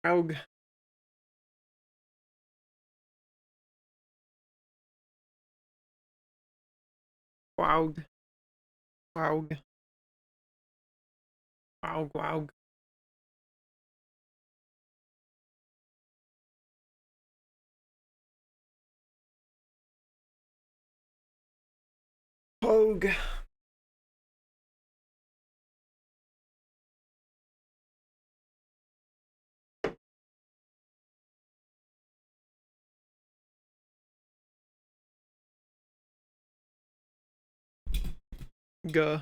Aug. Waug. Waug. Waug. Waug. Pogue. Guh.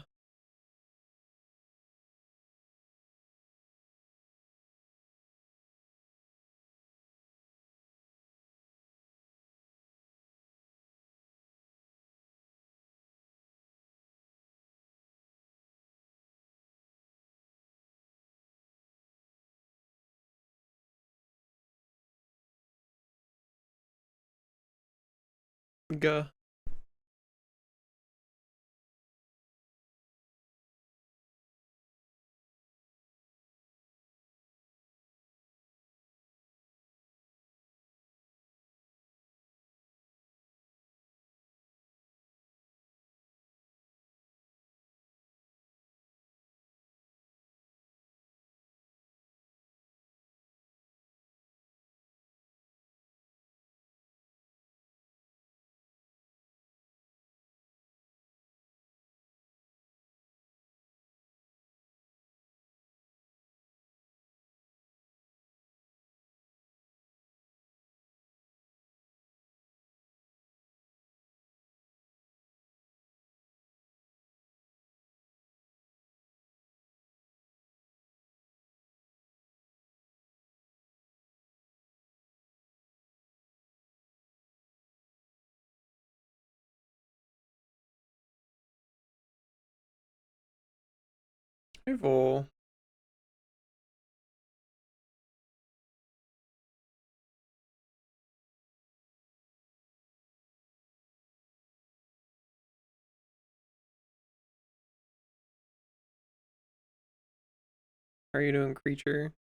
Guh. Hey, Vol. How are you doing, creature?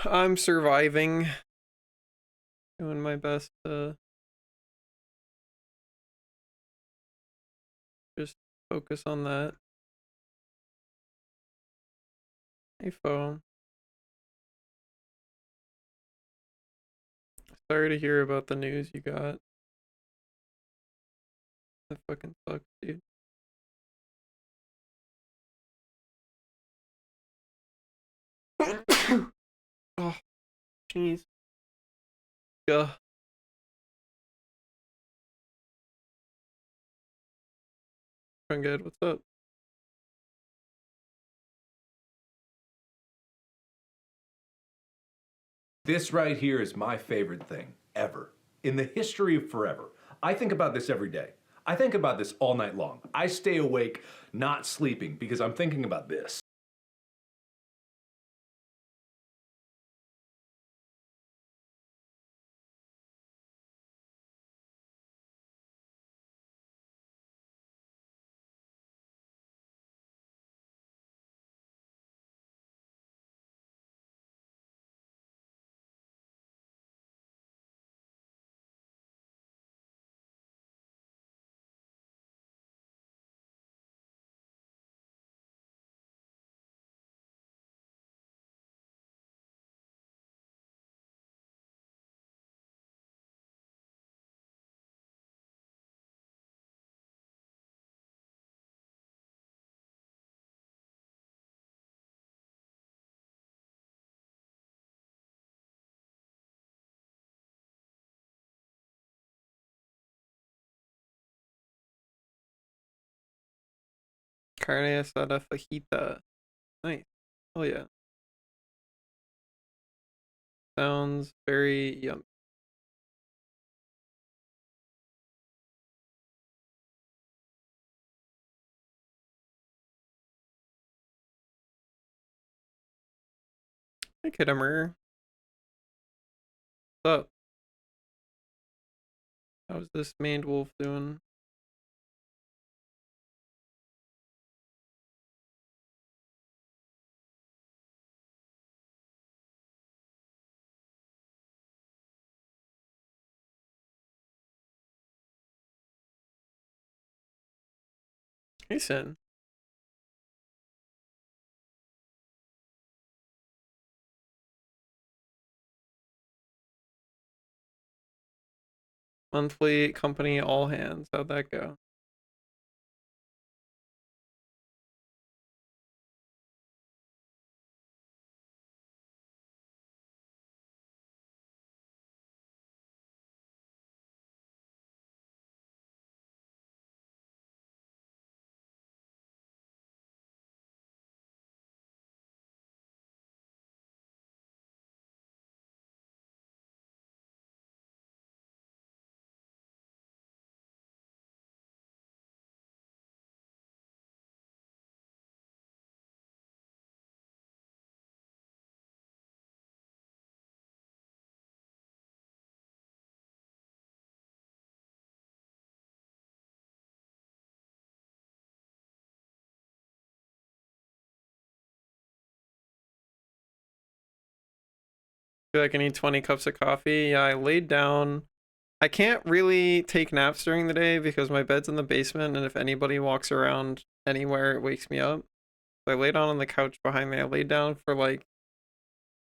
I'm surviving. Doing my best to just focus on that. Hey, Fo. Sorry to hear about the news you got. That fucking sucks, dude. Oh, jeez. Guh. I'm good. What's up? This right here is my favorite thing ever in the history of forever. I think about this every day. I think about this all night long. I stay awake, not sleeping, because I'm thinking about this. carne asada fajita. Nice. Oh yeah. Sounds very yum. Hey, Kiddamer. What's up? How's this maned wolf doing? Hey, Sin. Monthly company all hands. How'd that go? Feel like I need 20 cups of coffee. Yeah, I laid down. I can't really take naps during the day because my bed's in the basement, and if anybody walks around anywhere, it wakes me up. So I laid down on the couch behind me. I laid down for like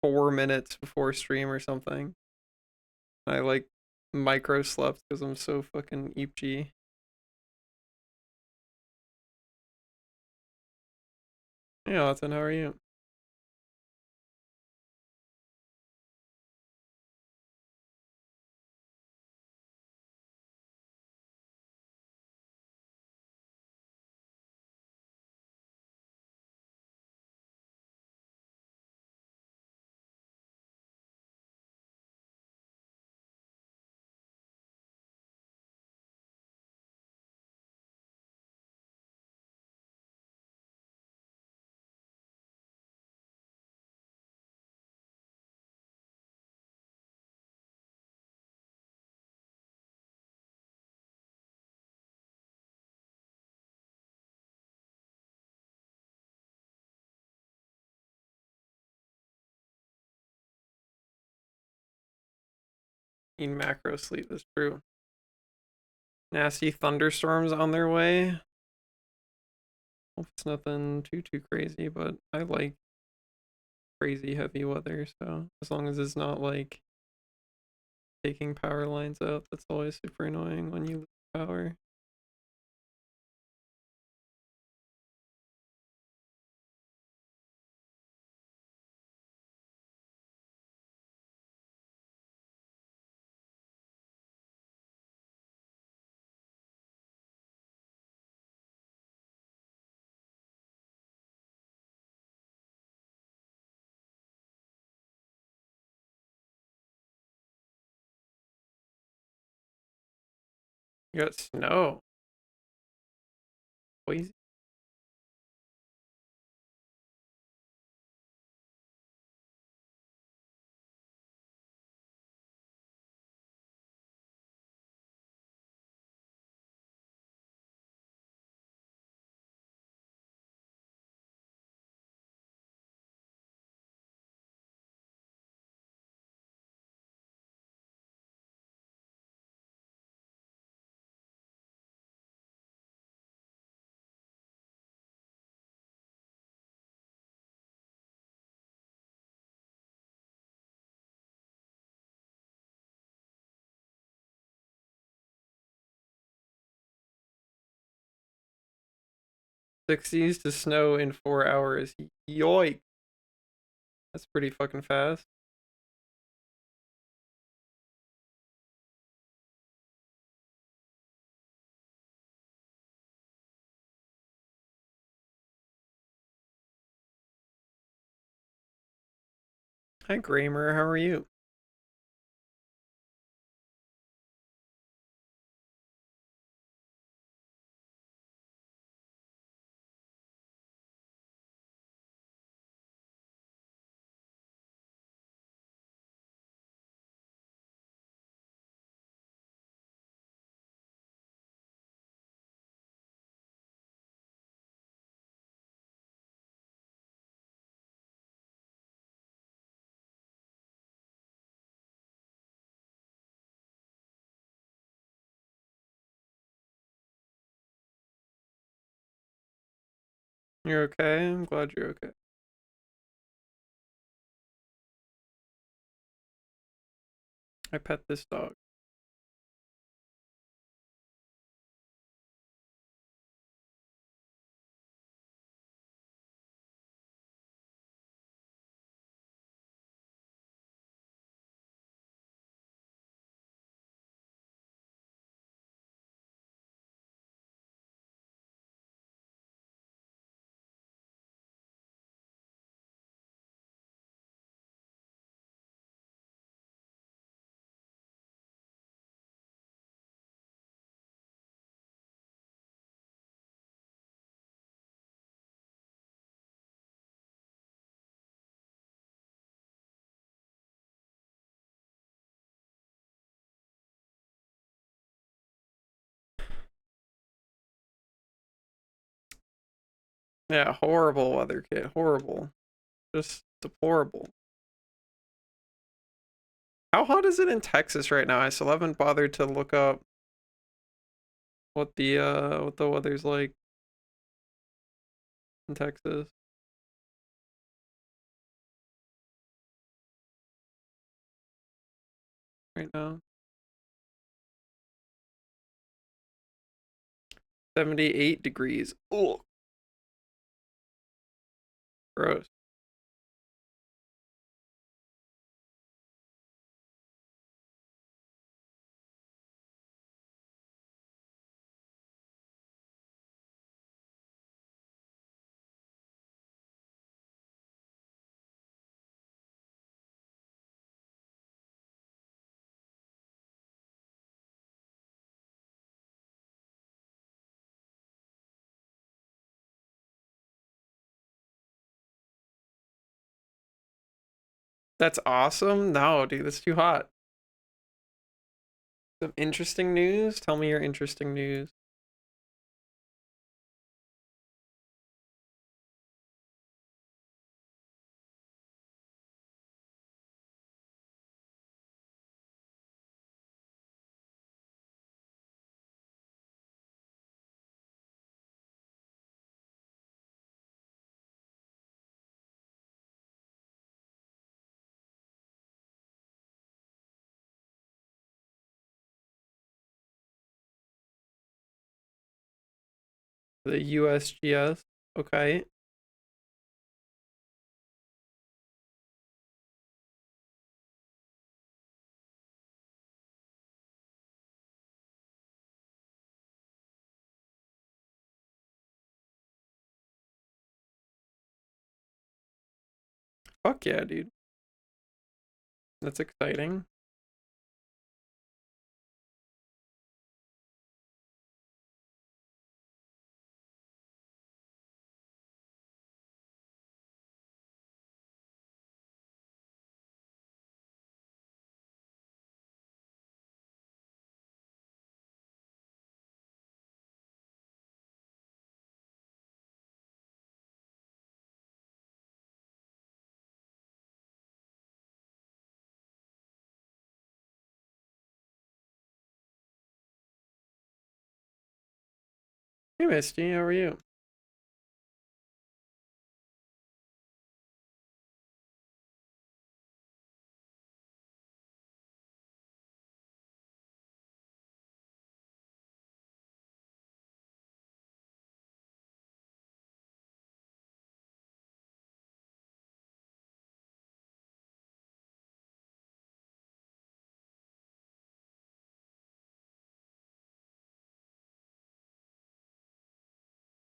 4 minutes before stream or something. I like micro slept because I'm so fucking eepgy. Yeah, Watson, how are you? Need macro sleep, that's true. Nasty thunderstorms on their way. Hope it's nothing too crazy, but I like crazy heavy weather, so as long as it's not like taking power lines out, that's always super annoying when you lose power. You got snow. Please. '60s to snow in 4 hours. Yoik. That's pretty fucking fast. Hi, Gramer. How are you? You're okay? I'm glad you're okay. I pet this dog. Yeah, horrible weather, kid. Horrible. Just deplorable. How hot is it in Texas right now? I still haven't bothered to look up what the weather's like in Texas right now. 78 degrees. Ugh, gross. That's awesome. No, dude, that's too hot. Some interesting news? Tell me your interesting news. The USGS. Okay. Fuck yeah, dude. That's exciting. Hey, Misty, how are you?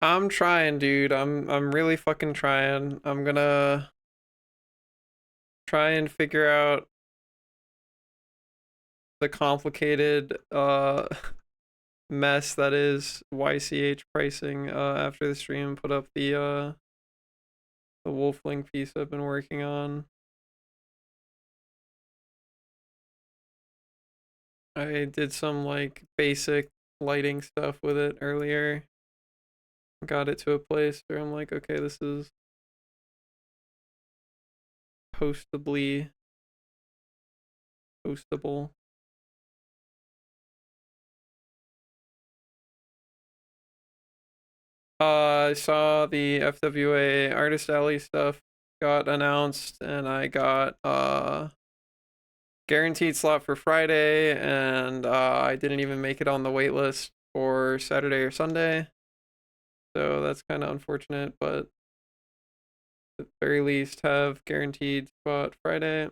I'm trying, dude. I'm really fucking trying. I'm gonna try and figure out the complicated mess that is YCH pricing after the stream. Put up the Wolfling piece I've been working on. I did some like basic lighting stuff with it earlier. Got it to a place where I'm like, okay, this is postable. I saw the FWA Artist Alley stuff got announced, and I got guaranteed slot for Friday, and I didn't even make it on the wait list for Saturday or Sunday. So that's kind of unfortunate, but at the very least have guaranteed spot Friday.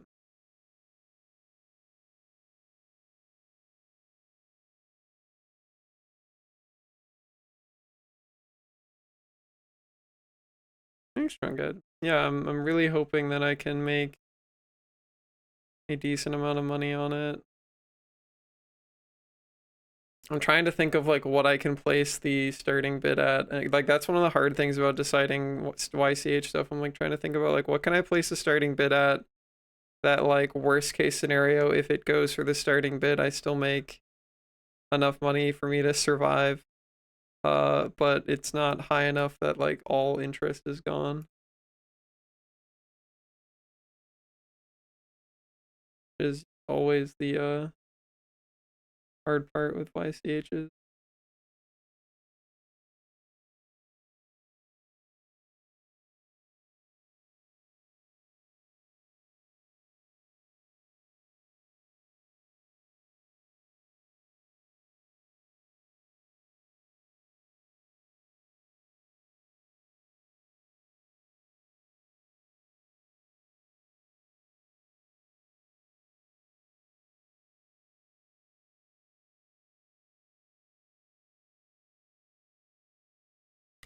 Thanks, Strong Good. Yeah, I'm really hoping that I can make a decent amount of money on it. I'm trying to think of like what I can place the starting bid at. And, like that's one of the hard things about deciding what's YCH stuff. I'm like trying to think about like what can I place the starting bid at that like worst case scenario, if it goes for the starting bid, I still make enough money for me to survive. But it's not high enough that like all interest is gone. Is always the hard part with YCHs.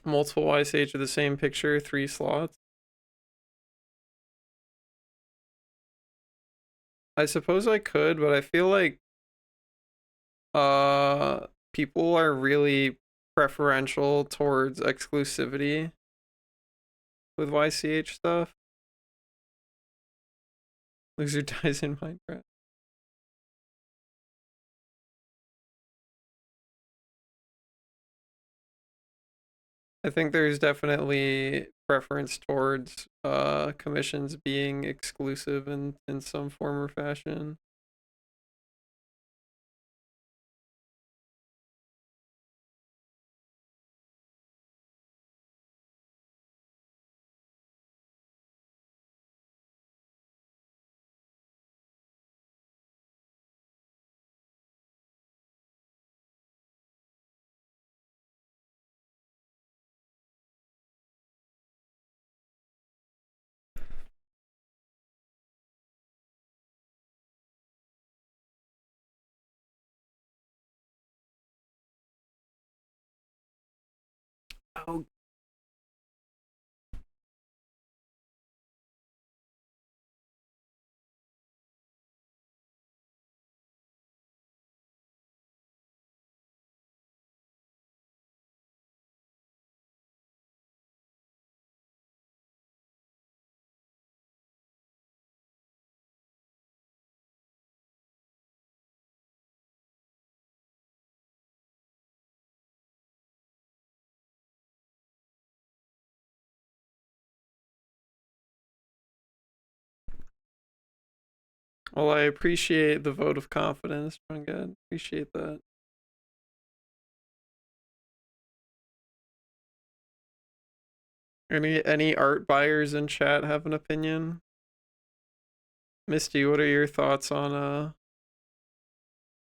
Multiple YCH of the same picture, 3 slots. I suppose I could, but I feel like people are really preferential towards exclusivity with YCH stuff. Loser dies in Minecraft. I think there's definitely preference towards commissions being exclusive in some form or fashion. Oh, well, I appreciate the vote of confidence. Good. Appreciate that. Any art buyers in chat have an opinion? Misty, what are your thoughts on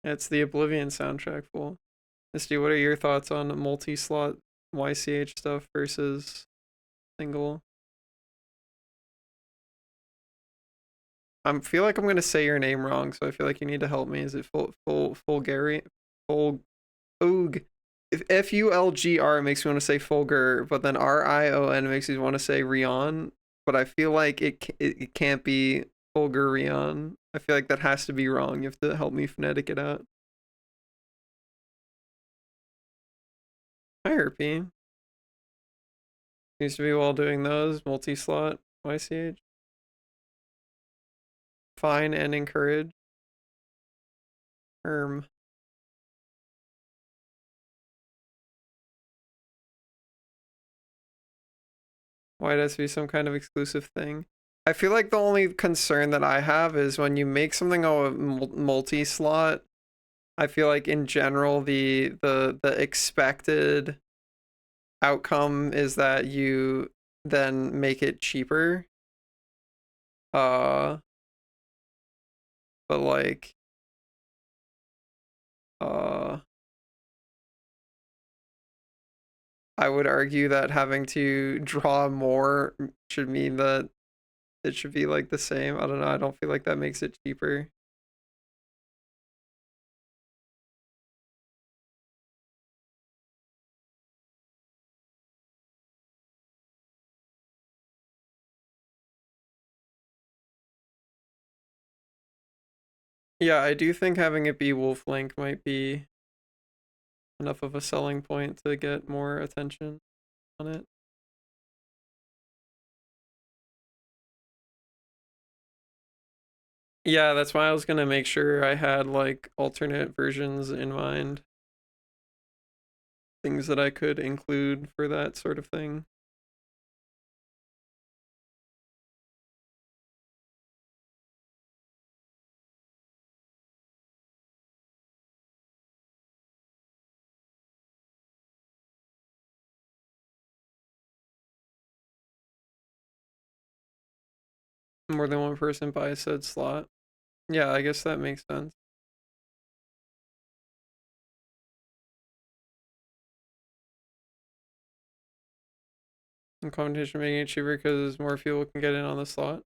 it's the Oblivion soundtrack full. Misty, what are your thoughts on multi-slot YCH stuff versus single? I feel like I'm gonna say your name wrong, so I feel like you need to help me. Is it Fulgari? Oog. If Fulgr makes me want to say Fulgur, but then Rion makes me want to say Rion. But I feel like it can't be Bulgarian. I feel like that has to be wrong. You have to help me phonetic it out. Hi, Herpy. Seems to be while doing those. Multi-slot. YCH. Fine and encourage. Why does it be some kind of exclusive thing? I feel like the only concern that I have is when you make something a multi-slot, I feel like in general the expected outcome is that you then make it cheaper. But like I would argue that having to draw more should mean that it should be like the same. I don't know. I don't feel like that makes it cheaper. Yeah, I do think having it be Wolf Link might be enough of a selling point to get more attention on it. Yeah, that's why I was gonna make sure I had like alternate versions in mind. Things that I could include for that sort of thing. More than one person buys said slot. Yeah, I guess that makes sense. And competition making it cheaper because more people can get in on the slot.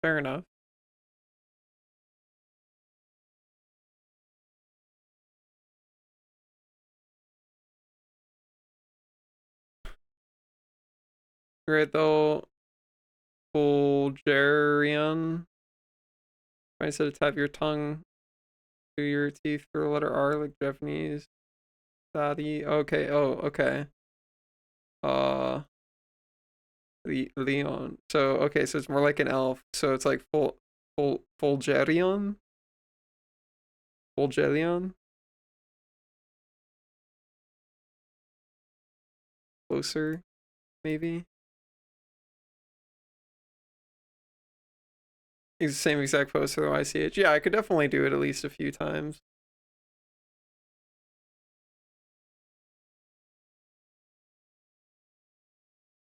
Fair enough. Right though, Bulgarian. I said to tap your tongue to your teeth for the letter R like Japanese. Daddy. Okay. Oh, okay. Leon. So okay, so it's more like an elf. So it's like Fulgerion. Fulgerion. Closer, maybe. It's the same exact pose for the YCH. Yeah, I could definitely do it at least a few times.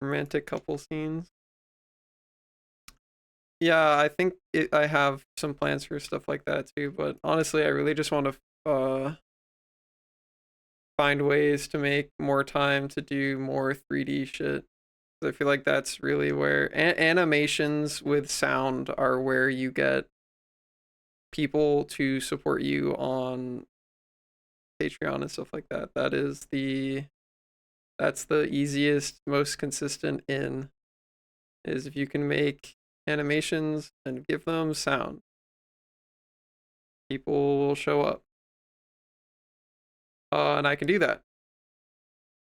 Romantic couple scenes. Yeah, I think I have some plans for stuff like that too, but honestly, I really just want to find ways to make more time to do more 3D shit. I feel like that's really where animations with sound are where you get people to support you on Patreon and stuff like that. That's the easiest, most consistent in is if you can make animations and give them sound. People will show up. And I can do that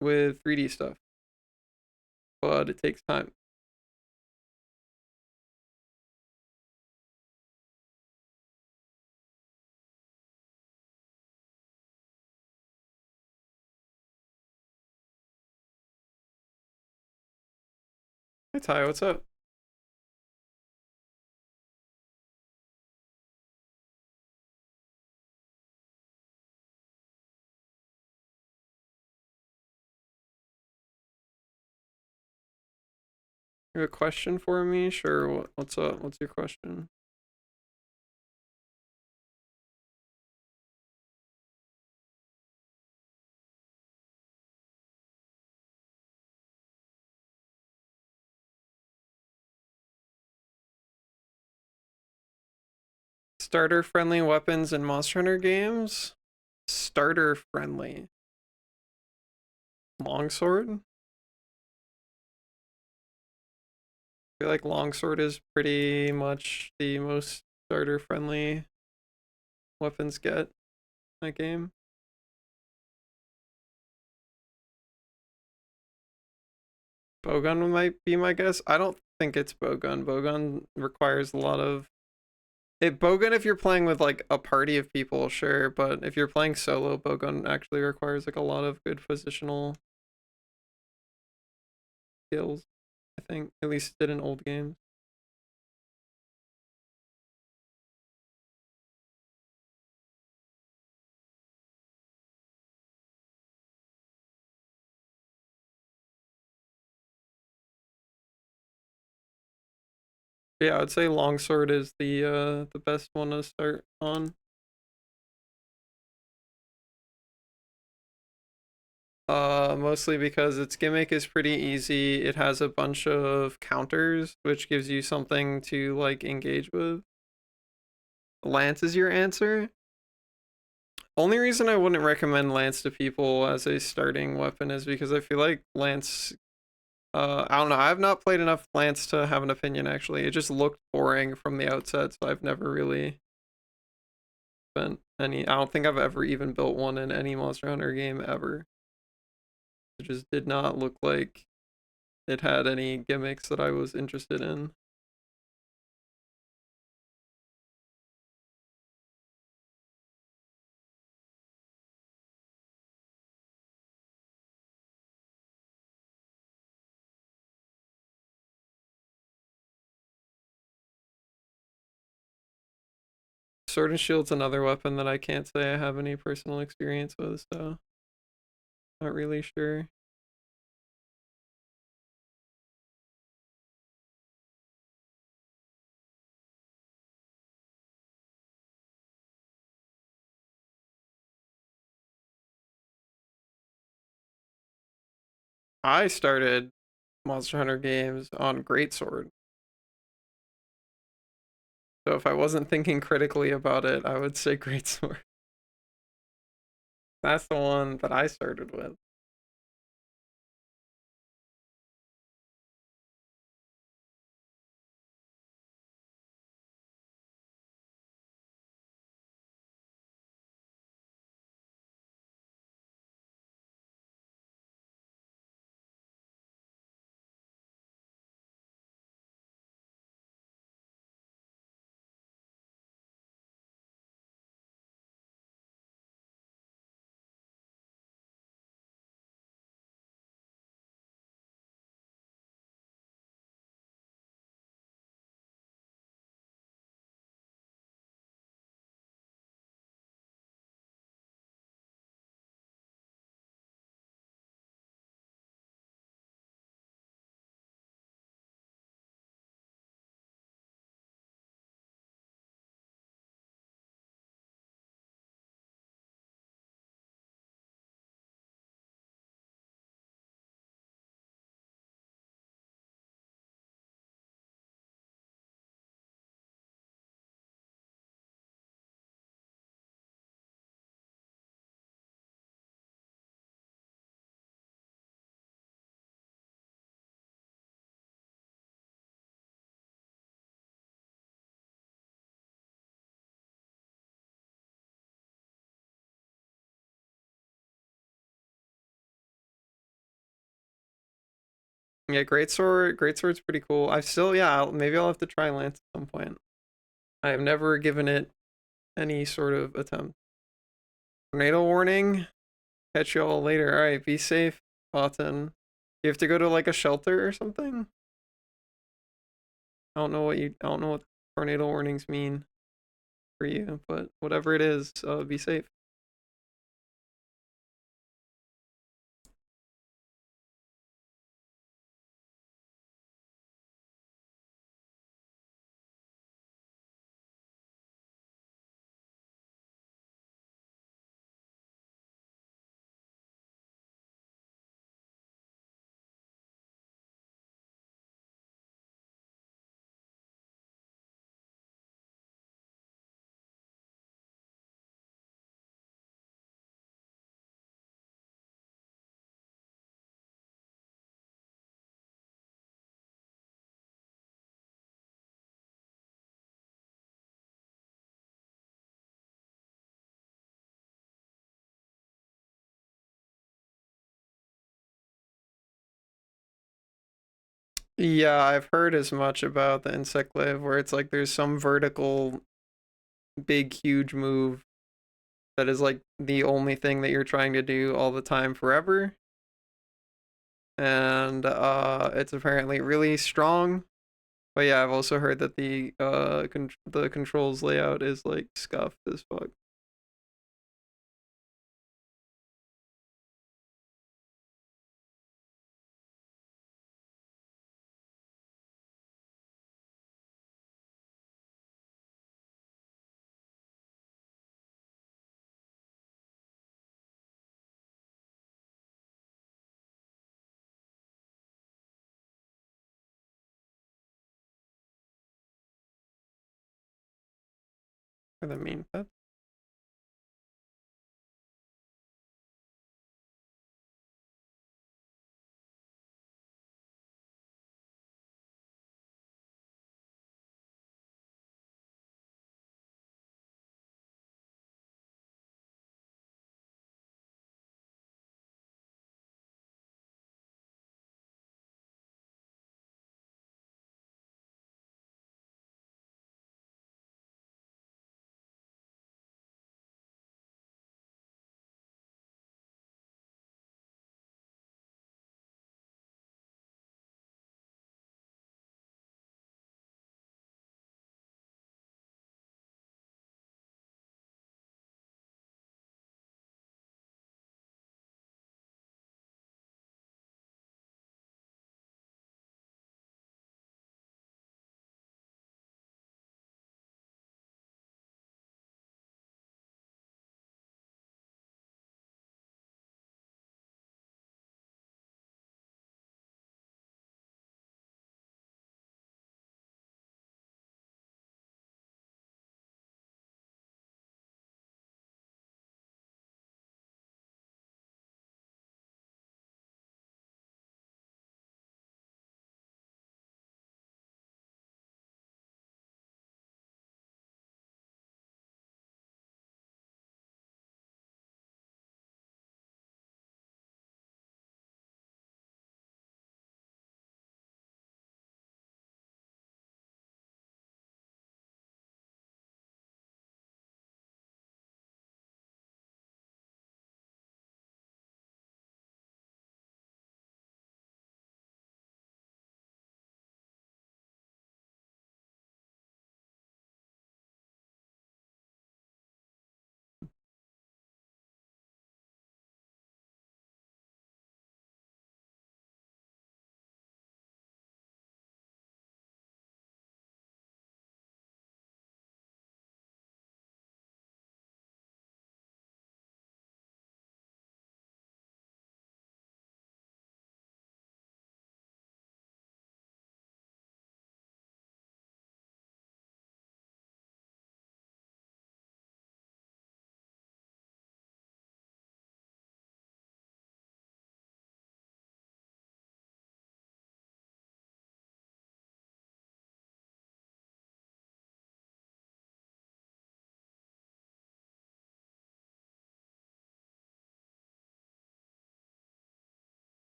with 3D stuff, but it takes time. Hey Ty, what's up? You have a question for me? Sure. What's up? What's your question? Starter friendly weapons in Monster Hunter games? Starter friendly. Longsword? I feel like longsword is pretty much the most starter friendly weapons get in that game. Bowgun might be my guess. I don't think it's bowgun. Bowgun requires a lot of bowgun if you're playing with like a party of people, sure, but if you're playing solo, bowgun actually requires like a lot of good positional skills. I think at least did in old games. Yeah, I would say longsword is the best one to start on. Mostly because its gimmick is pretty easy. It has a bunch of counters, which gives you something to like engage with. Lance is your answer. Only reason I wouldn't recommend Lance to people as a starting weapon is because I feel like Lance. I don't know. I've not played enough Lance to have an opinion. Actually, it just looked boring from the outset, so I've never really spent any. I don't think I've ever even built one in any Monster Hunter game ever. It just did not look like it had any gimmicks that I was interested in. Sword and Shield's another weapon that I can't say I have any personal experience with, so not really sure. I started Monster Hunter games on Greatsword. So if I wasn't thinking critically about it, I would say Greatsword. That's the one that I started with. Yeah, Greatsword's pretty cool. I've still, yeah, maybe I'll have to try Lance at some point. I have never given it any sort of attempt. Tornado warning. Catch you all later. All right, be safe, Autumn. You have to go to like a shelter or something. I don't know what tornado warnings mean for you, but whatever it is, be safe. Yeah, I've heard as much about the insect live where it's like there's some vertical big huge move that is like the only thing that you're trying to do all the time forever. And it's apparently really strong. But yeah, I've also heard that the controls layout is like scuffed as fuck. For the main pet.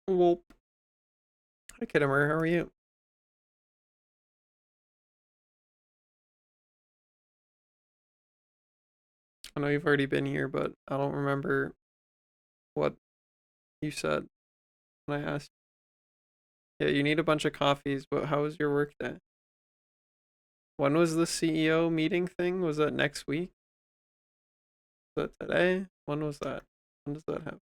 Well, hi Kittimer, how are you? I know you've already been here, but I don't remember what you said when I asked. Yeah, you need a bunch of coffees, but how was your work day? When was the CEO meeting thing? Was that next week? Was that today? When was that? When does that happen?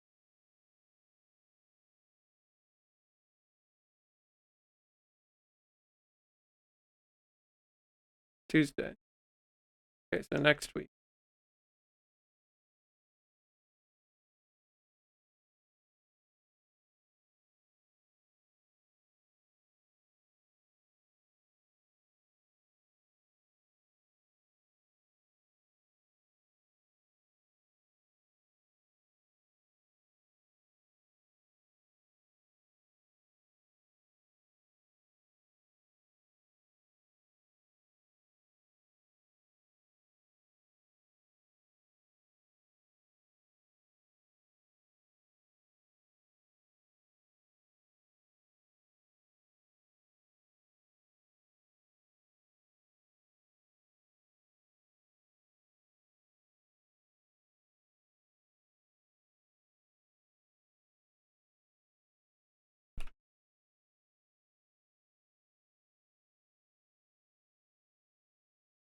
Tuesday. Okay, so next week.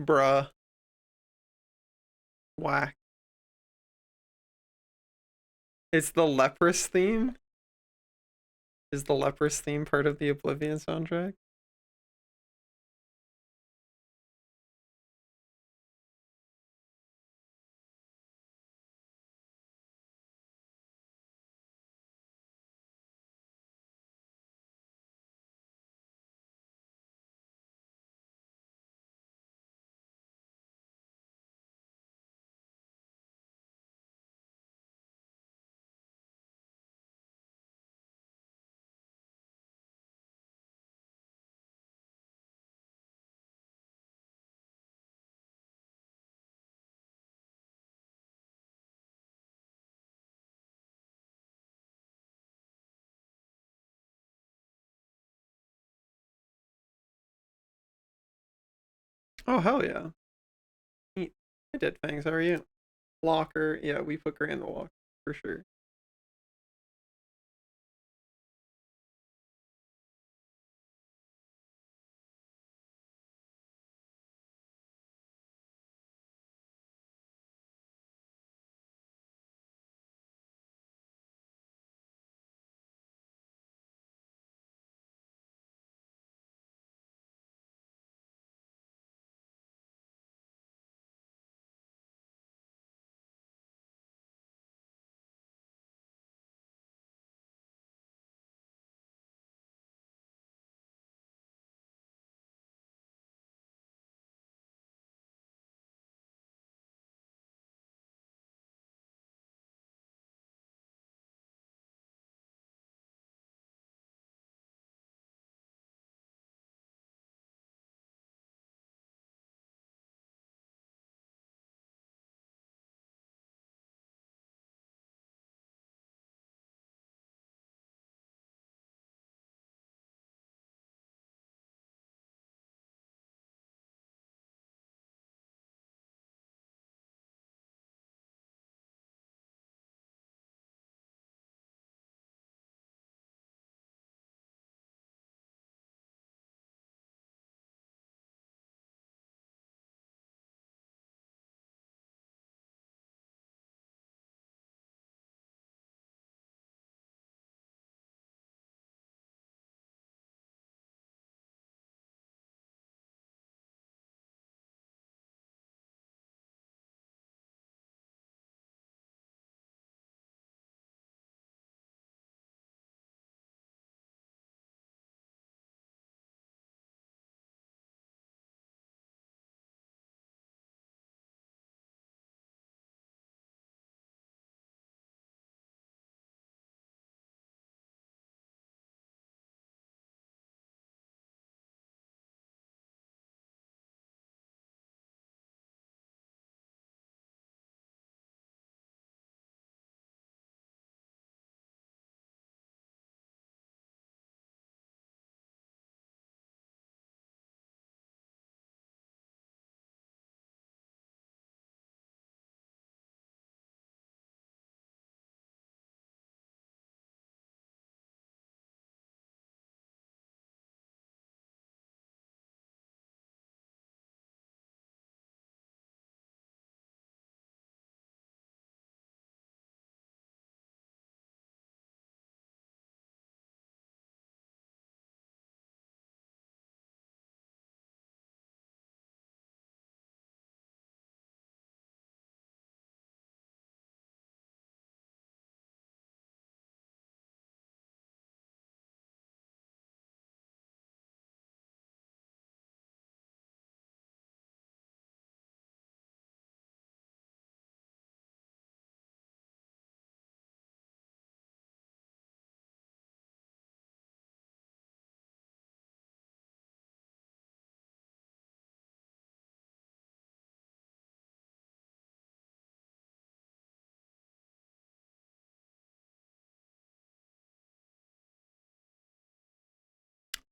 Bruh. Whack. It's the Leprous theme? Is the Leprous theme part of the Oblivion soundtrack? Oh, hell yeah. Neat. I did things. How are you? Locker. Yeah, we put Gray in the locker for sure.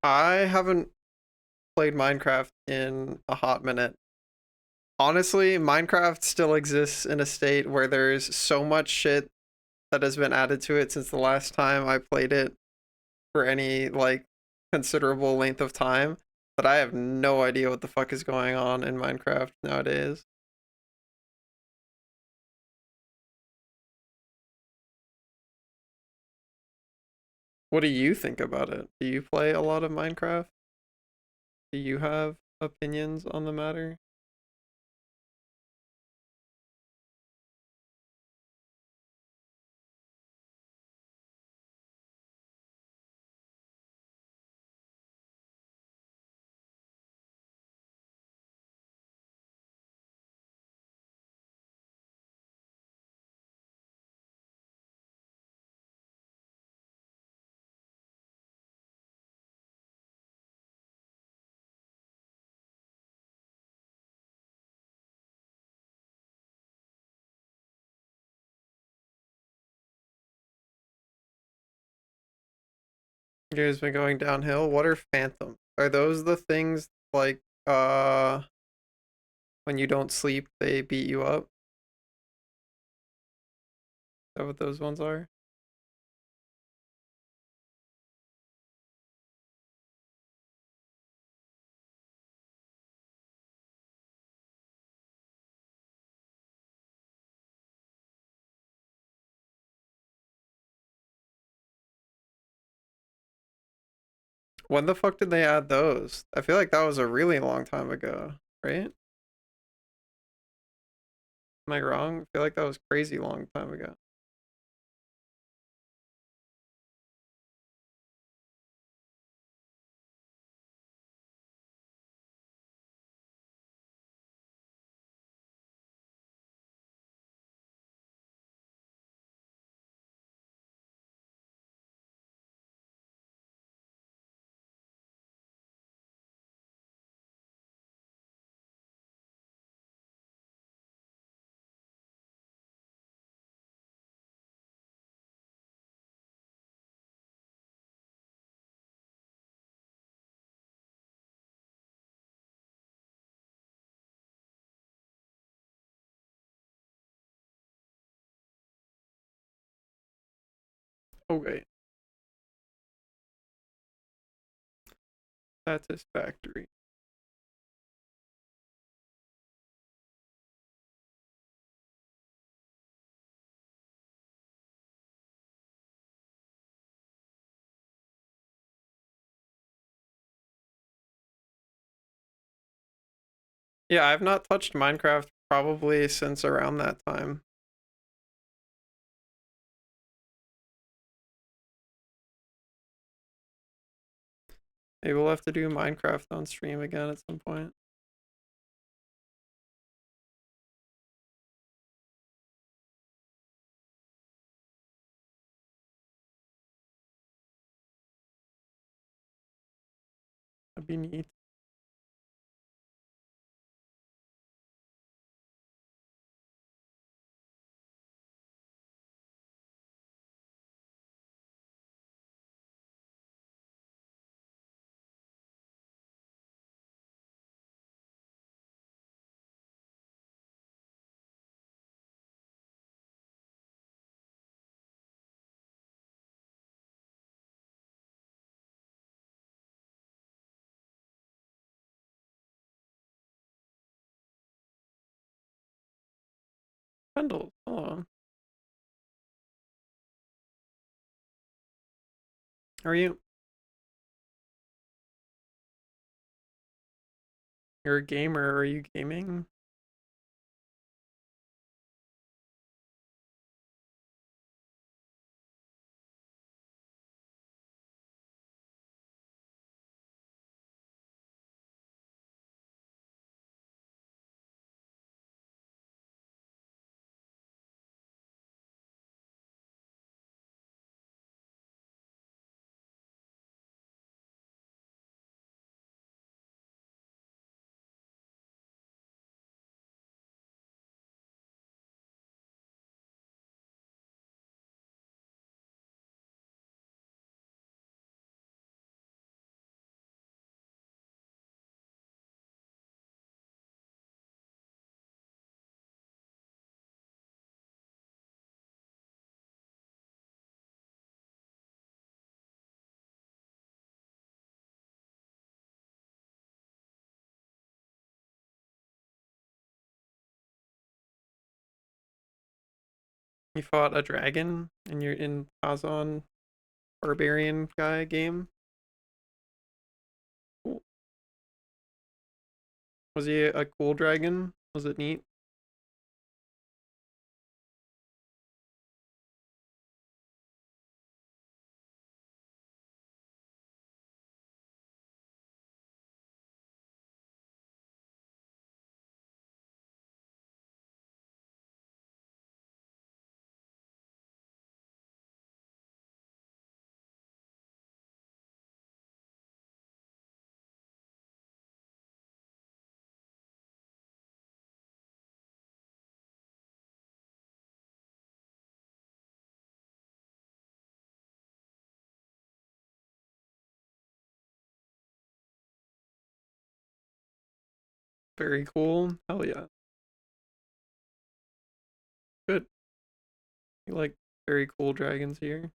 I haven't played Minecraft in a hot minute. Honestly, Minecraft still exists in a state where there's so much shit that has been added to it since the last time I played it for any like considerable length of time but I have no idea what the fuck is going on in Minecraft nowadays. What do you think about it? Do you play a lot of Minecraft? Do you have opinions on the matter? You guys been going downhill? What are phantoms? Are those the things like when you don't sleep they beat you up? Is that what those ones are? When the fuck did they add those? I feel like that was a really long time ago, right? Am I wrong? I feel like that was crazy long time ago. Oh wait, Satisfactory. Yeah, I've not touched Minecraft probably since around that time. Maybe we'll have to do Minecraft on stream again at some point. That'd be neat. Kendall, hello. How are you? You're a gamer. Are you gaming? You fought a dragon in your in Kazan barbarian guy game. Cool. Was he a cool dragon? Was it neat? Very cool. Hell yeah. Good. You like very cool dragons here.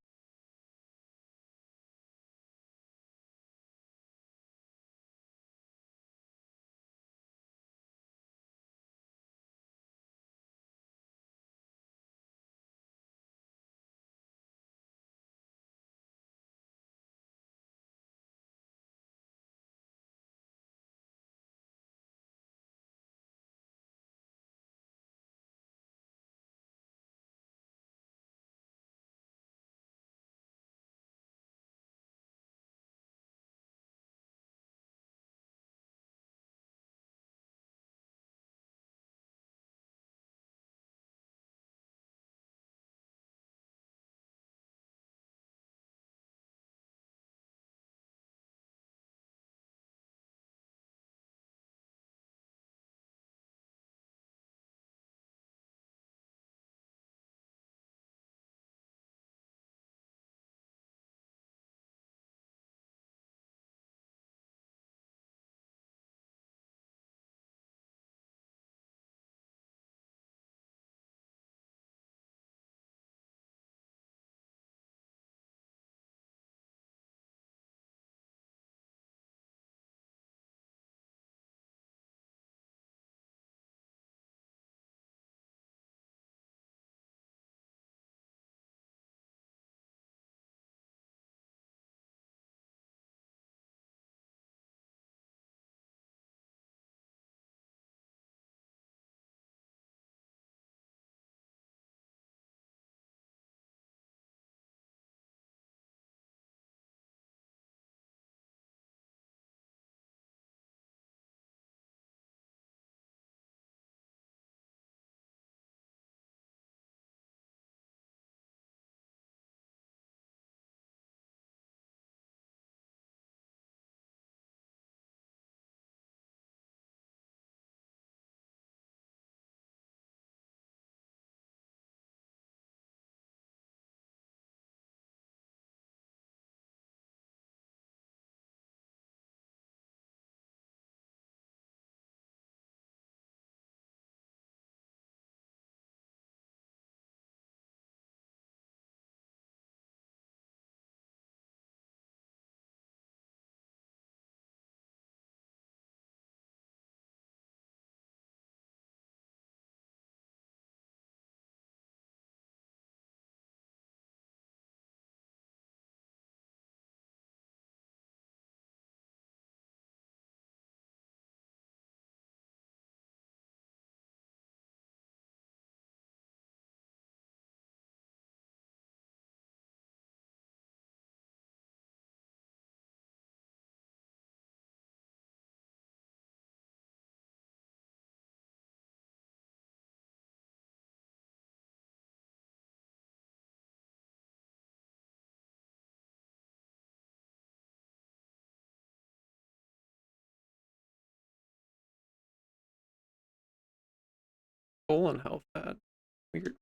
Colon health pad. Weird.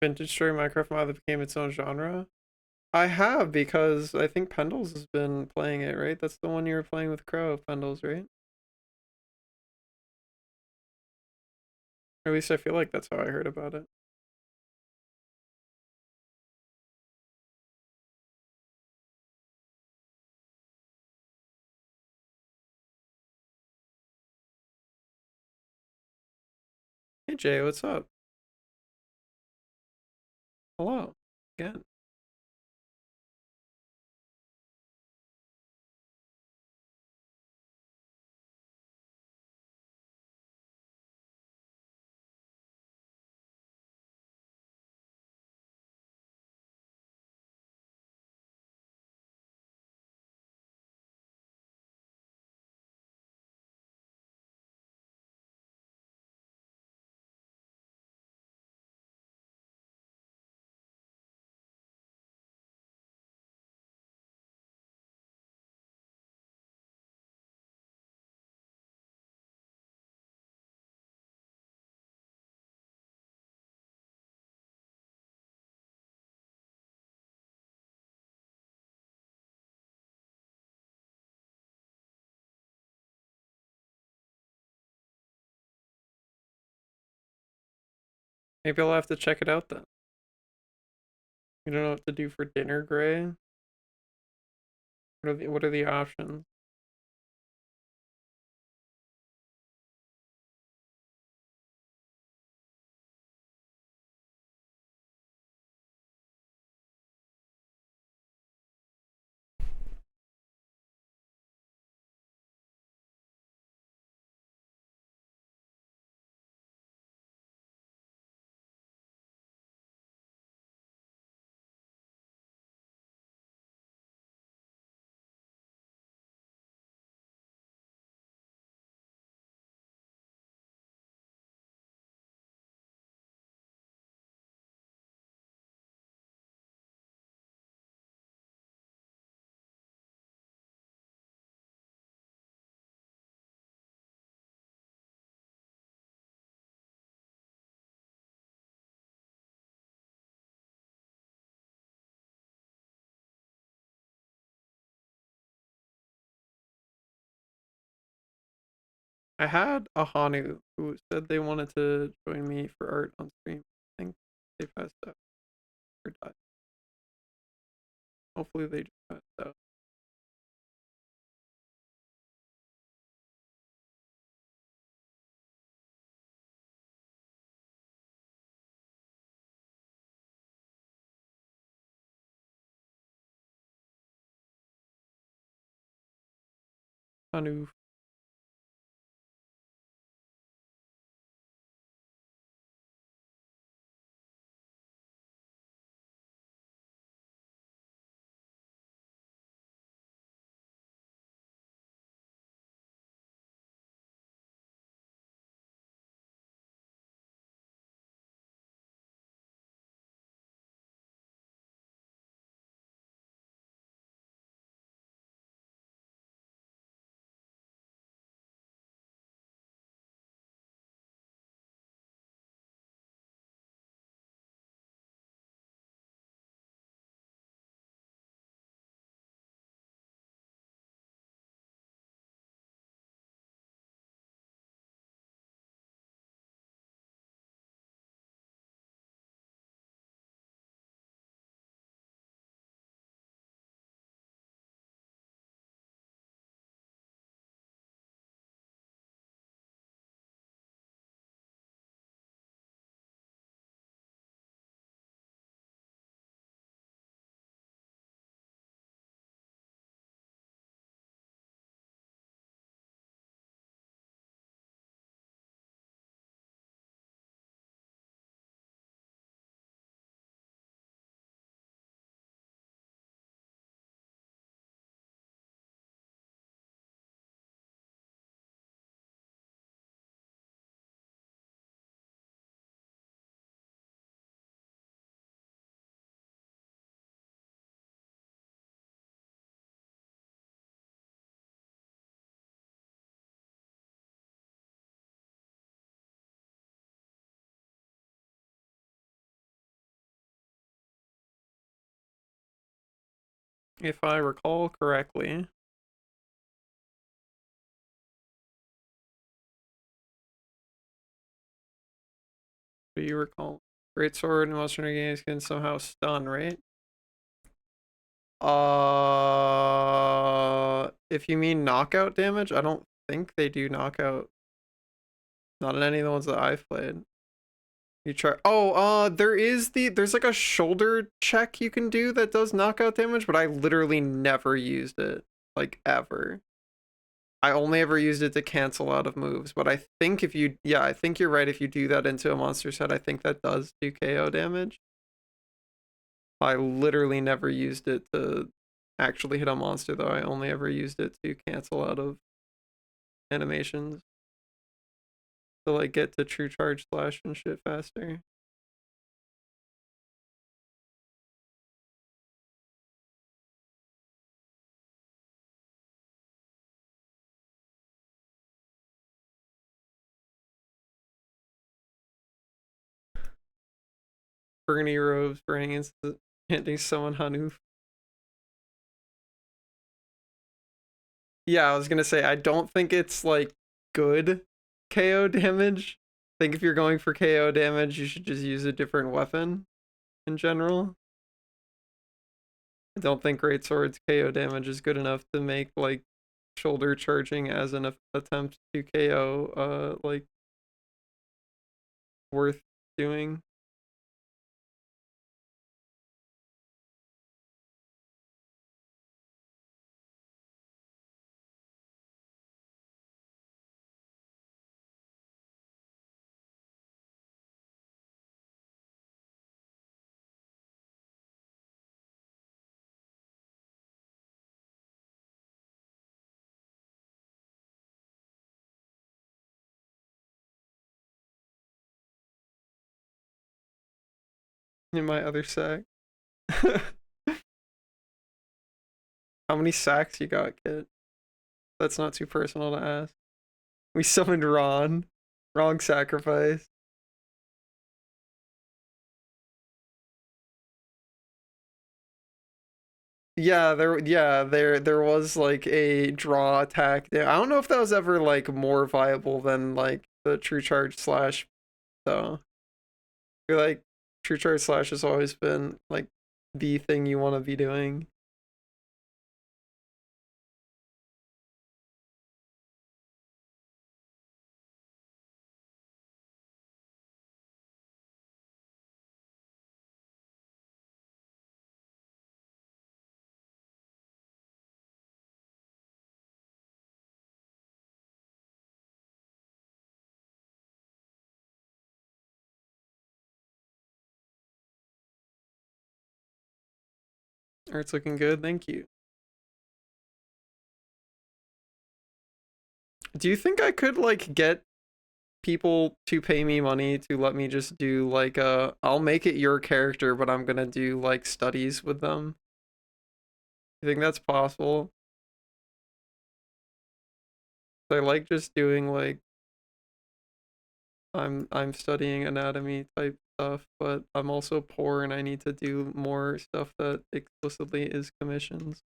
Vintage story Minecraft mod that became its own genre. I have because I think Pendles has been playing it, right? That's the one you were playing with Crow, Pendles, right? Or at least I feel like that's how I heard about it. Hey Jay, what's up? Hello. Again. Maybe I'll have to check it out then. You don't know what to do for dinner, Gray? What are the options? I had a Hanu who said they wanted to join me for art on stream. I think they passed out or died. Hopefully they just passed out. Hanu. if I recall correctly. Do you recall? Great sword in most games can somehow stun, right? If you mean knockout damage, I don't think they do knockout. Not in any of the ones that I've played. You try. Oh, there's like a shoulder check you can do that does knockout damage, but I literally never used it, like ever. I only ever used it to cancel out of moves, but I think I think you're right. If you do that into a monster's head, I think that does do KO damage. I literally never used it to actually hit a monster, though. I only ever used it to cancel out of animations to like get to true charge slash and shit faster. Burgundy robes, burning instant, handing someone Hanuf. Yeah, I was gonna say I don't think it's like good KO damage. I think if you're going for KO damage, you should just use a different weapon in general. I don't think Great Sword's KO damage is good enough to make like shoulder charging as an attempt to KO like worth doing. In my other sack. How many sacks you got, kid? That's not too personal to ask. We summoned Ron. Wrong sacrifice. There was like a draw attack. I don't know if that was ever like more viable than like the true charge slash though. I feel like true charge slash has always been like the thing you want to be doing. Art's looking good, thank you. Do you think I could like get people to pay me money to let me just do like I'll make it your character, but I'm gonna do like studies with them? You think that's possible? I like just doing like I'm studying anatomy type stuff, but I'm also poor and I need to do more stuff that explicitly is commissions.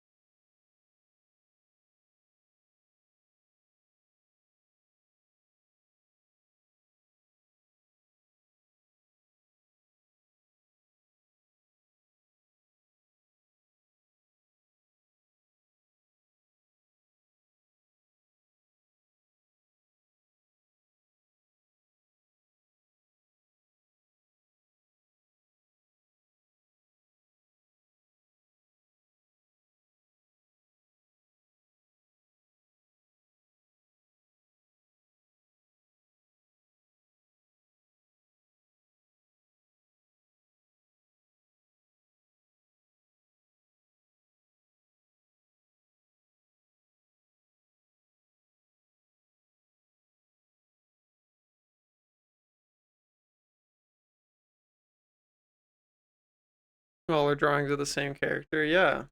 Smaller drawings of the same character, yeah.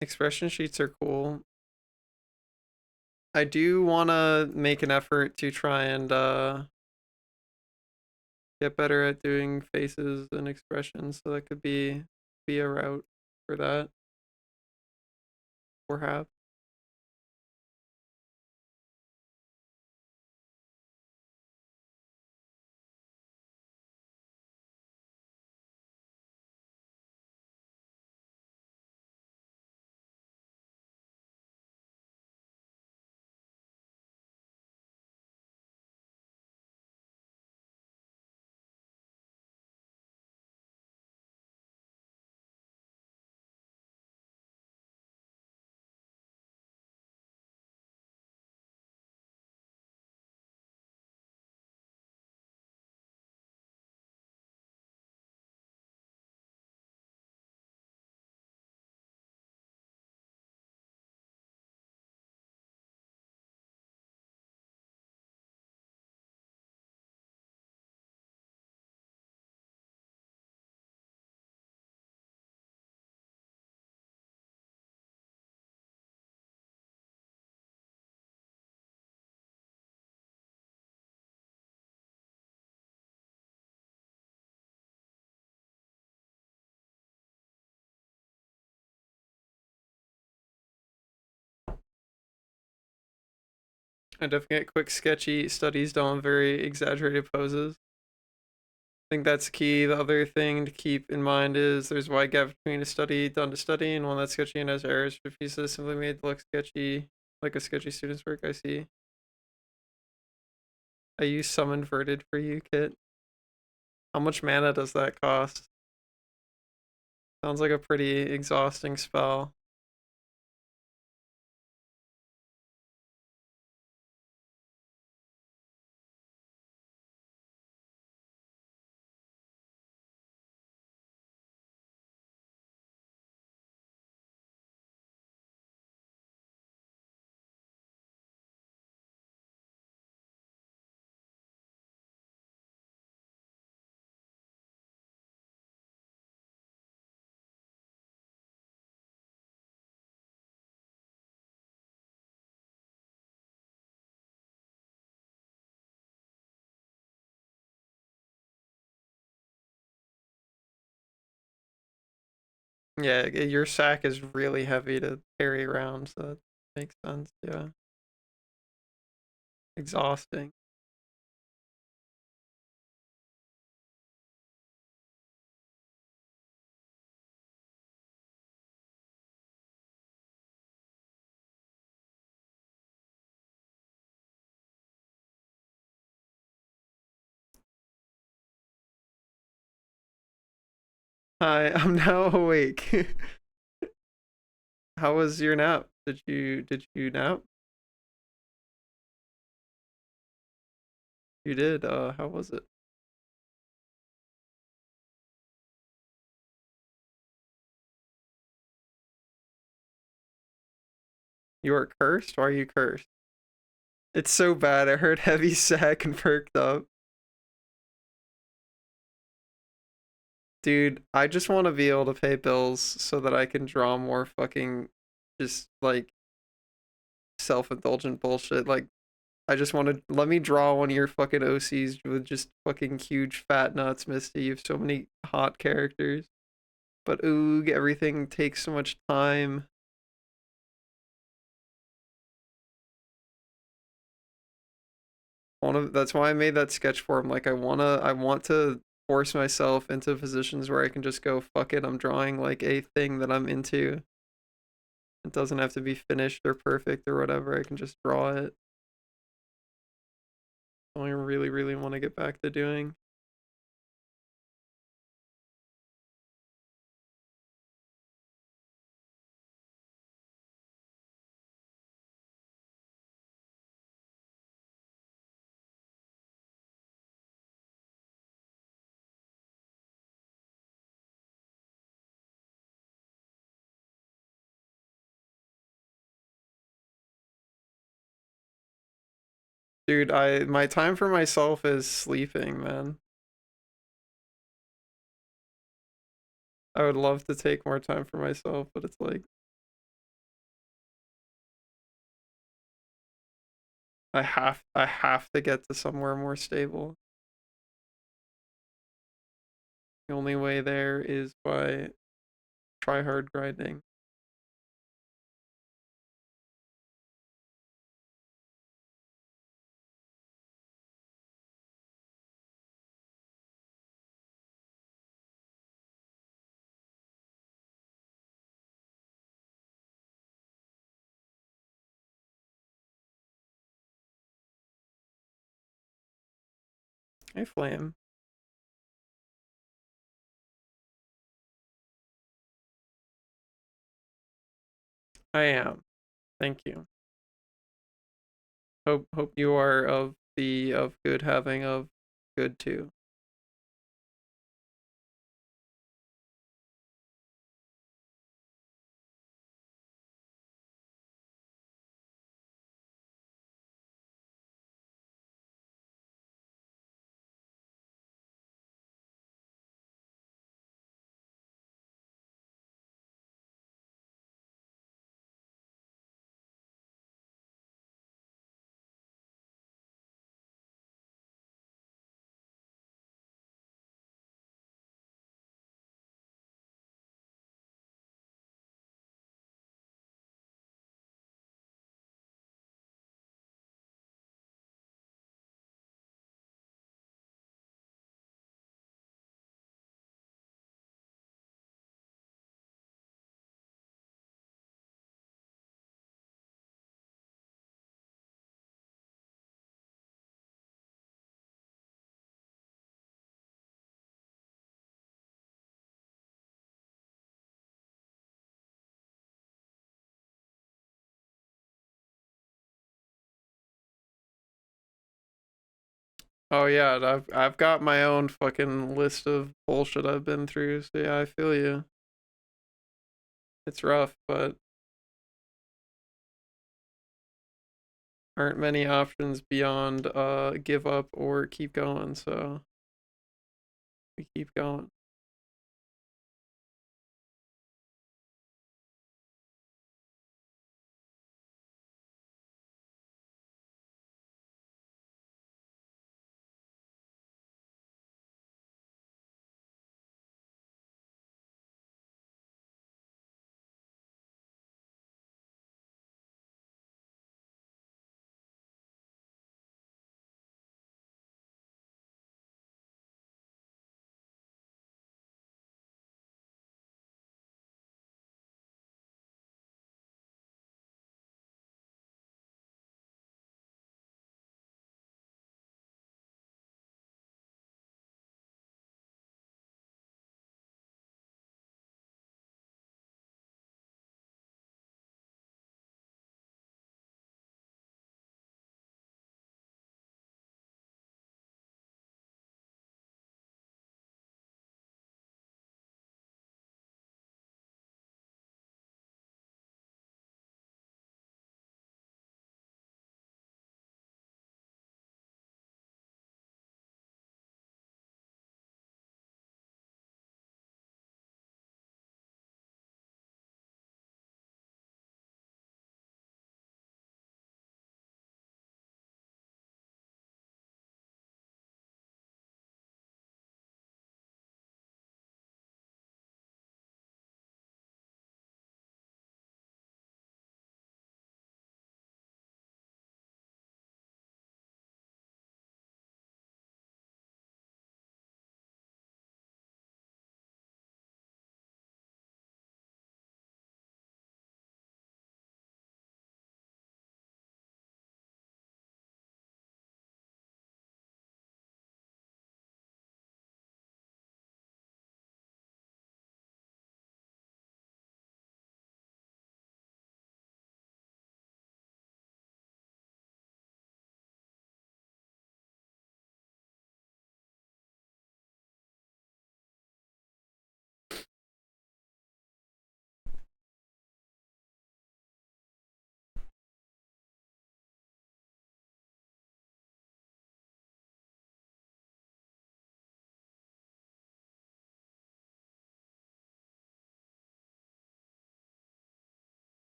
Expression sheets are cool. I do want to make an effort to try and get better at doing faces and expressions, so that could be a route for that, perhaps. I definitely get quick, sketchy studies done on very exaggerated poses. I think that's key. The other thing to keep in mind is there's a wide gap between a study done to study and one that's sketchy and has errors. If pieces simply made to look sketchy, like a sketchy student's work, I see. I use some inverted for you, Kit. How much mana does that cost? Sounds like a pretty exhausting spell. Yeah, your sack is really heavy to carry around, so that makes sense. Yeah. Exhausting. Hi, I'm now awake. How was your nap? Did you nap? You did. How was it? You are cursed? Why are you cursed? It's so bad. I heard heavy sack and perked up. Dude, I just want to be able to pay bills so that I can draw more fucking just like self-indulgent bullshit. Like I just want to let me draw one of your fucking OCs with just fucking huge fat nuts, Misty. You have so many hot characters. But oog, everything takes so much time. That's why I made that sketch for him. Like I want to force myself into positions where I can just go, fuck it, I'm drawing like a thing that I'm into. It doesn't have to be finished or perfect or whatever. I can just draw it. I really, really want to get back to doing. Dude, my time for myself is sleeping, man. I would love to take more time for myself, but it's like I have to get to somewhere more stable. The only way there is by try hard grinding. Hey, Flame. I am. Thank you. Hope you are of good having of good too. Oh yeah, I've got my own fucking list of bullshit I've been through. So yeah, I feel you. It's rough, but aren't many options beyond give up or keep going. So we keep going.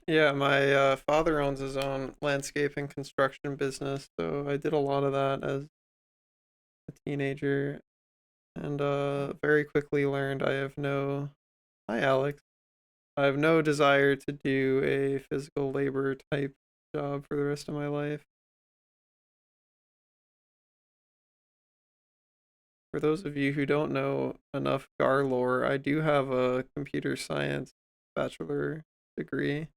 Yeah, my father owns his own landscape and construction business, so I did a lot of that as a teenager, and very quickly learned I have no. Hi, Alex. I have no desire to do a physical labor type job for the rest of my life. For those of you who don't know enough Gar lore, I do have a computer science bachelor degree.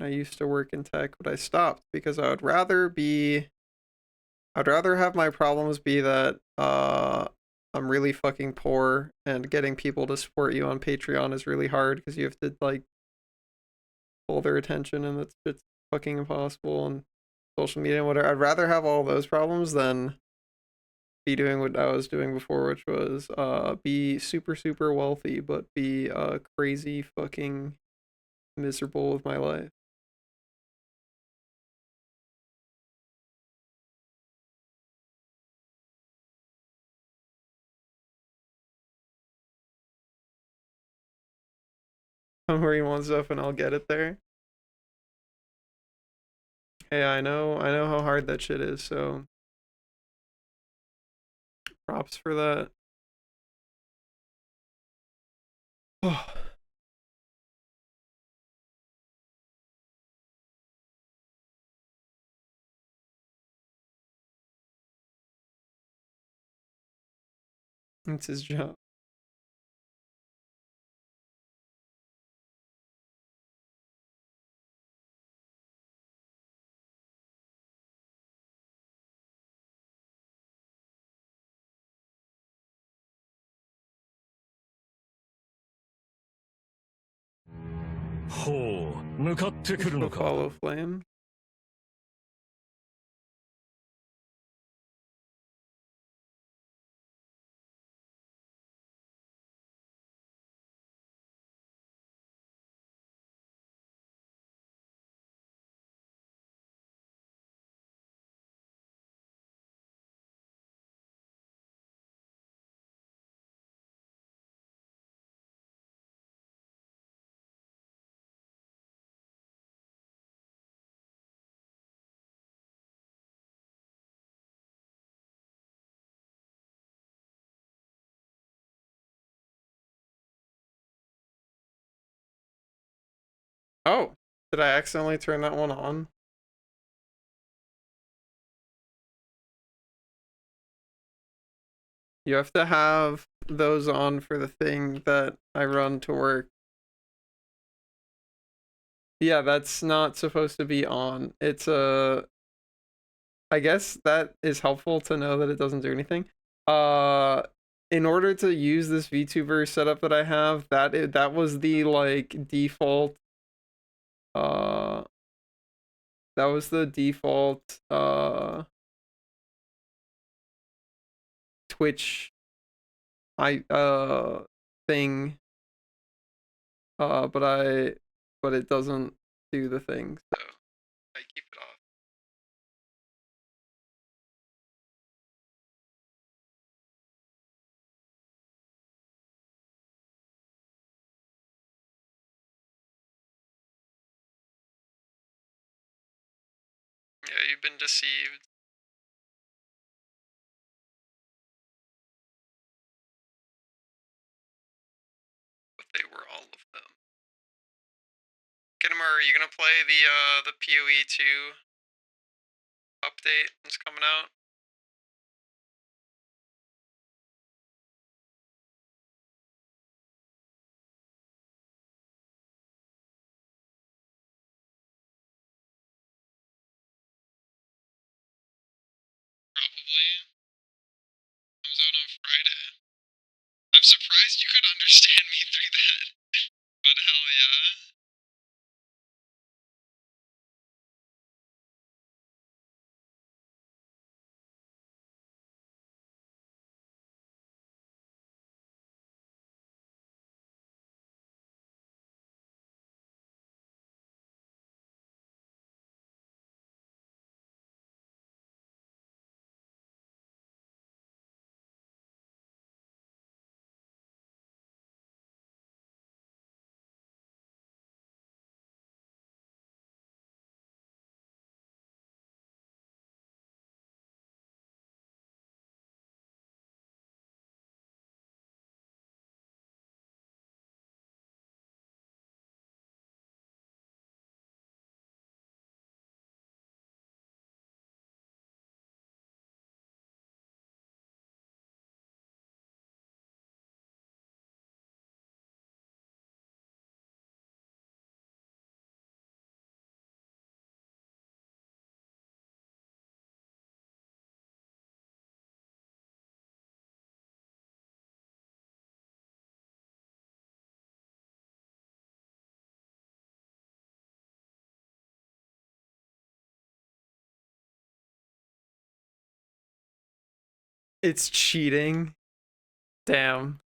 I used to work in tech, but I stopped because I'd rather have my problems be that I'm really fucking poor and getting people to support you on Patreon is really hard because you have to like pull their attention and that's it's fucking impossible and social media and whatever. I'd rather have all those problems than be doing what I was doing before, which was be super super wealthy but be crazy fucking miserable with my life. I'm where you want stuff and I'll get it there. Hey, I know how hard that shit is, so props for that. Oh, it's his job. Thanks for the follow, Flame. Oh, did I accidentally turn that one on? You have to have those on for the thing that I run to work. Yeah, that's not supposed to be on. It's a I guess that is helpful to know that it doesn't do anything. Uh in order to use this VTuber setup that I have, that was the like default uh that was the default Twitch I thing but it doesn't do the thing. So I keep it off. Yeah, you've been deceived. But they were all of them. Kittimer, are you gonna play the PoE 2 update that's coming out? Probably. Comes out on Friday. I'm surprised you could understand me through that. But hell yeah. It's cheating. Damn.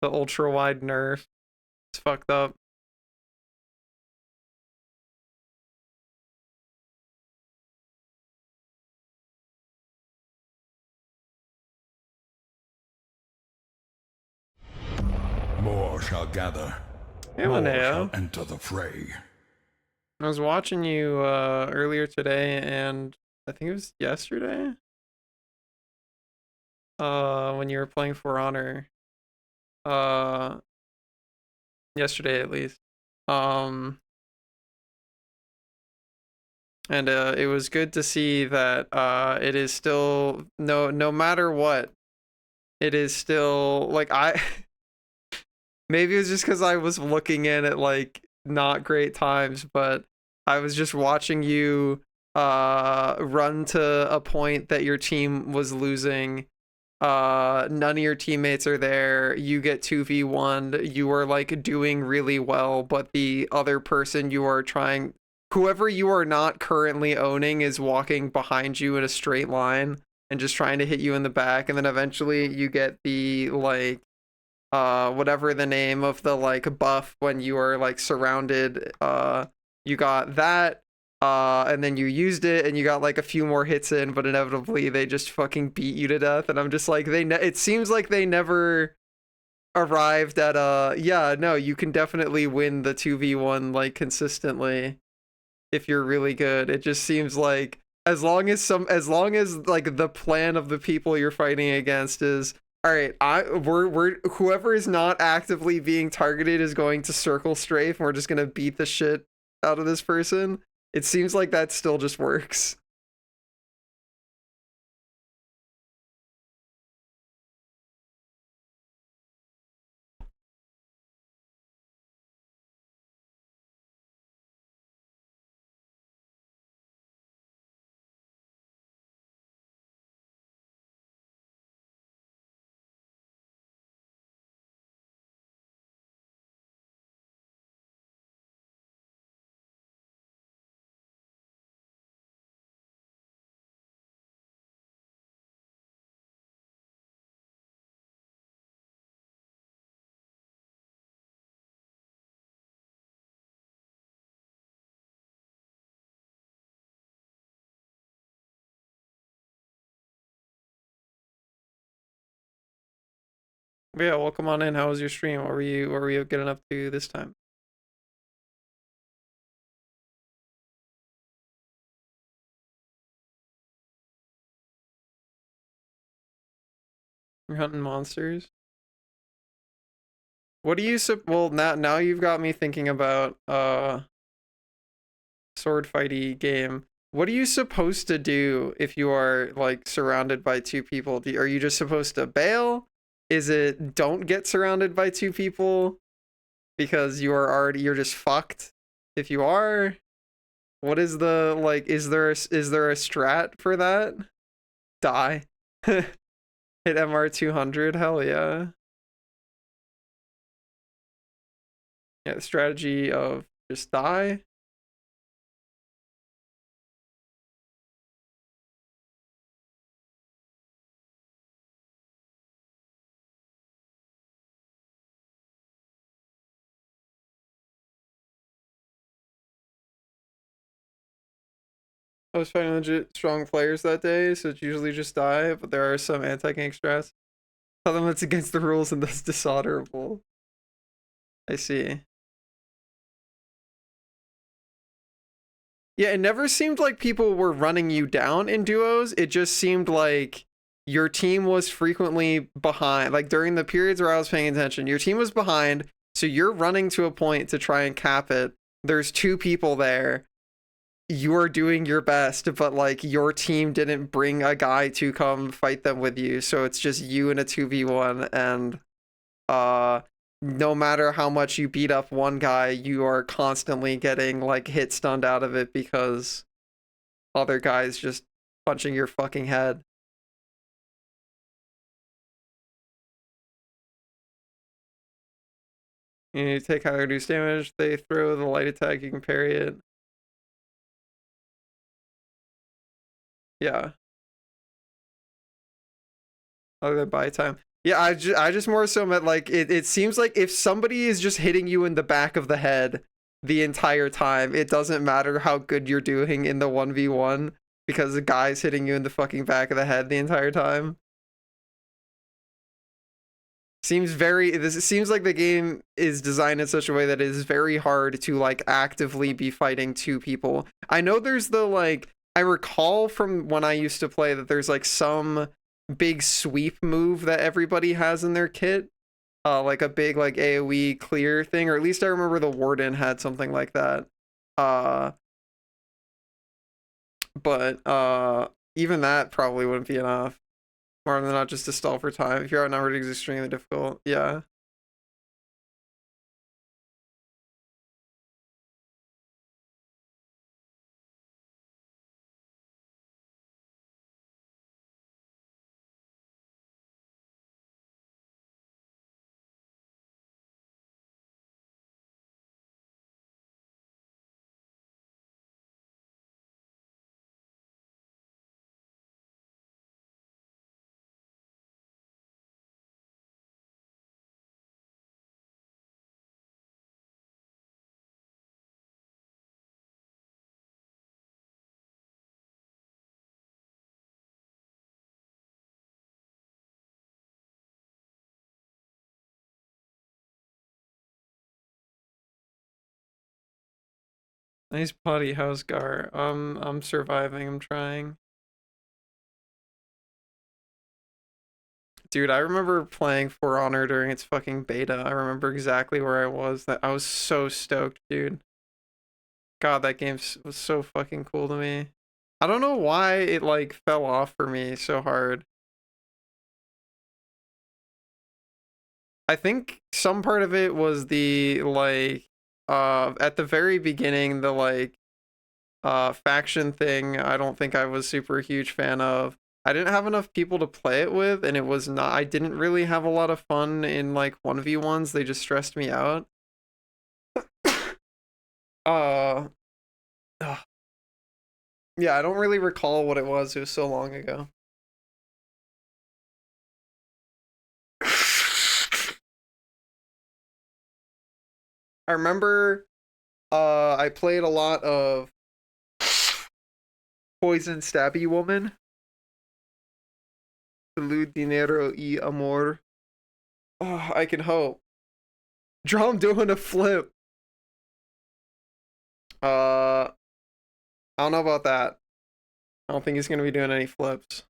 The ultra wide nerf. It's fucked up. More shall gather. Hey, More Linnea. shall enter the fray. I was watching you earlier today, and I think it was yesterday. When you were playing For Honor. Yesterday at least. And it was good to see that it is still no matter what, it is still like I maybe it was just because I was looking in at like not great times, but I was just watching you run to a point that your team was losing. None of your teammates are there. You get 2v1. You are like doing really well, but the other person you are trying, whoever you are not currently owning, is walking behind you in a straight line and just trying to hit you in the back. And then eventually you get the like whatever the name of the like buff when you are like surrounded. You got that, and then you used it and you got like a few more hits in, but inevitably they just fucking beat you to death. And I'm just like, it seems like they never arrived at yeah, no, you can definitely win the 2v1 like consistently if you're really good. It just seems like as long as like the plan of the people you're fighting against is, all right, we're whoever is not actively being targeted is going to circle strafe, and we're just gonna beat the shit out of this person. It seems like that still just works. But yeah, welcome on in. How was your stream? What were you getting up to this time? You're hunting monsters. What do you well, now you've got me thinking about sword fighty game. What are you supposed to do if you are like surrounded by two people? Are you just supposed to bail? Is it don't get surrounded by two people because you're just fucked if you are? What is the like is there a strat for that? Die. Hit MR 200, hell yeah. Yeah, the strategy of just die. I was fighting legit strong players that day, so it's usually just die, but there are some anti-gank strats. Tell them it's against the rules and thus dishonorable. I see. Yeah, it never seemed like people were running you down in duos. It just seemed like your team was frequently behind. Like during the periods where I was paying attention, your team was behind, so you're running to a point to try and cap it. There's two people there. You're doing your best, but like your team didn't bring a guy to come fight them with you, so it's just you in a 2v1, and no matter how much you beat up one guy, you are constantly getting like hit stunned out of it because other guys just punching your fucking head. You take higher reduced damage, they throw the light attack, you can parry it. Yeah. other than buy time. Yeah, I just more so meant like it seems like if somebody is just hitting you in the back of the head the entire time, it doesn't matter how good you're doing in the 1v1 because the guy's hitting you in the fucking back of the head the entire time. This seems like the game is designed in such a way that it is very hard to like actively be fighting two people. I know there's the like I recall from when I used to play that there's like some big sweep move that everybody has in their kit. Like a big like AoE clear thing, or at least I remember the Warden had something like that. But even that probably wouldn't be enough. More than not just to stall for time. If you're outnumbered, it's extremely difficult. Yeah. Nice potty house, Gar. I'm surviving. I'm trying. Dude, I remember playing For Honor during its fucking beta. I remember exactly where I was. That I was so stoked, dude. God, that game was so fucking cool to me. I don't know why it like fell off for me so hard. I think some part of it was the like at the very beginning the like faction thing. I don't think I was super huge fan of. I didn't have enough people to play it with, and it was not I didn't really have a lot of fun in like 1v1s. They just stressed me out. uh yeah, I don't really recall what it was. It was so long ago. I remember I played a lot of Poison Stabby Woman. Salud, dinero y amor. Oh, I can hope. Drum doing a flip. I don't know about that. I don't think he's gonna be doing any flips.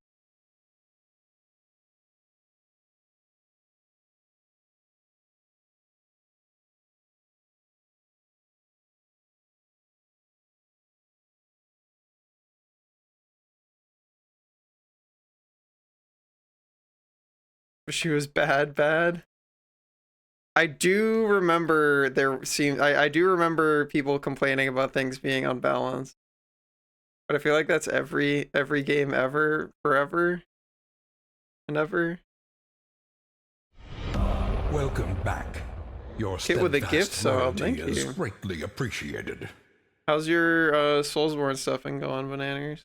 She was bad. I do remember I do remember people complaining about things being unbalanced. But I feel like that's every game ever, forever and ever. Welcome back. Your Kit with a gift sub, thank is you. greatly appreciated. How's your Soulsborne stuff been going, Bananas?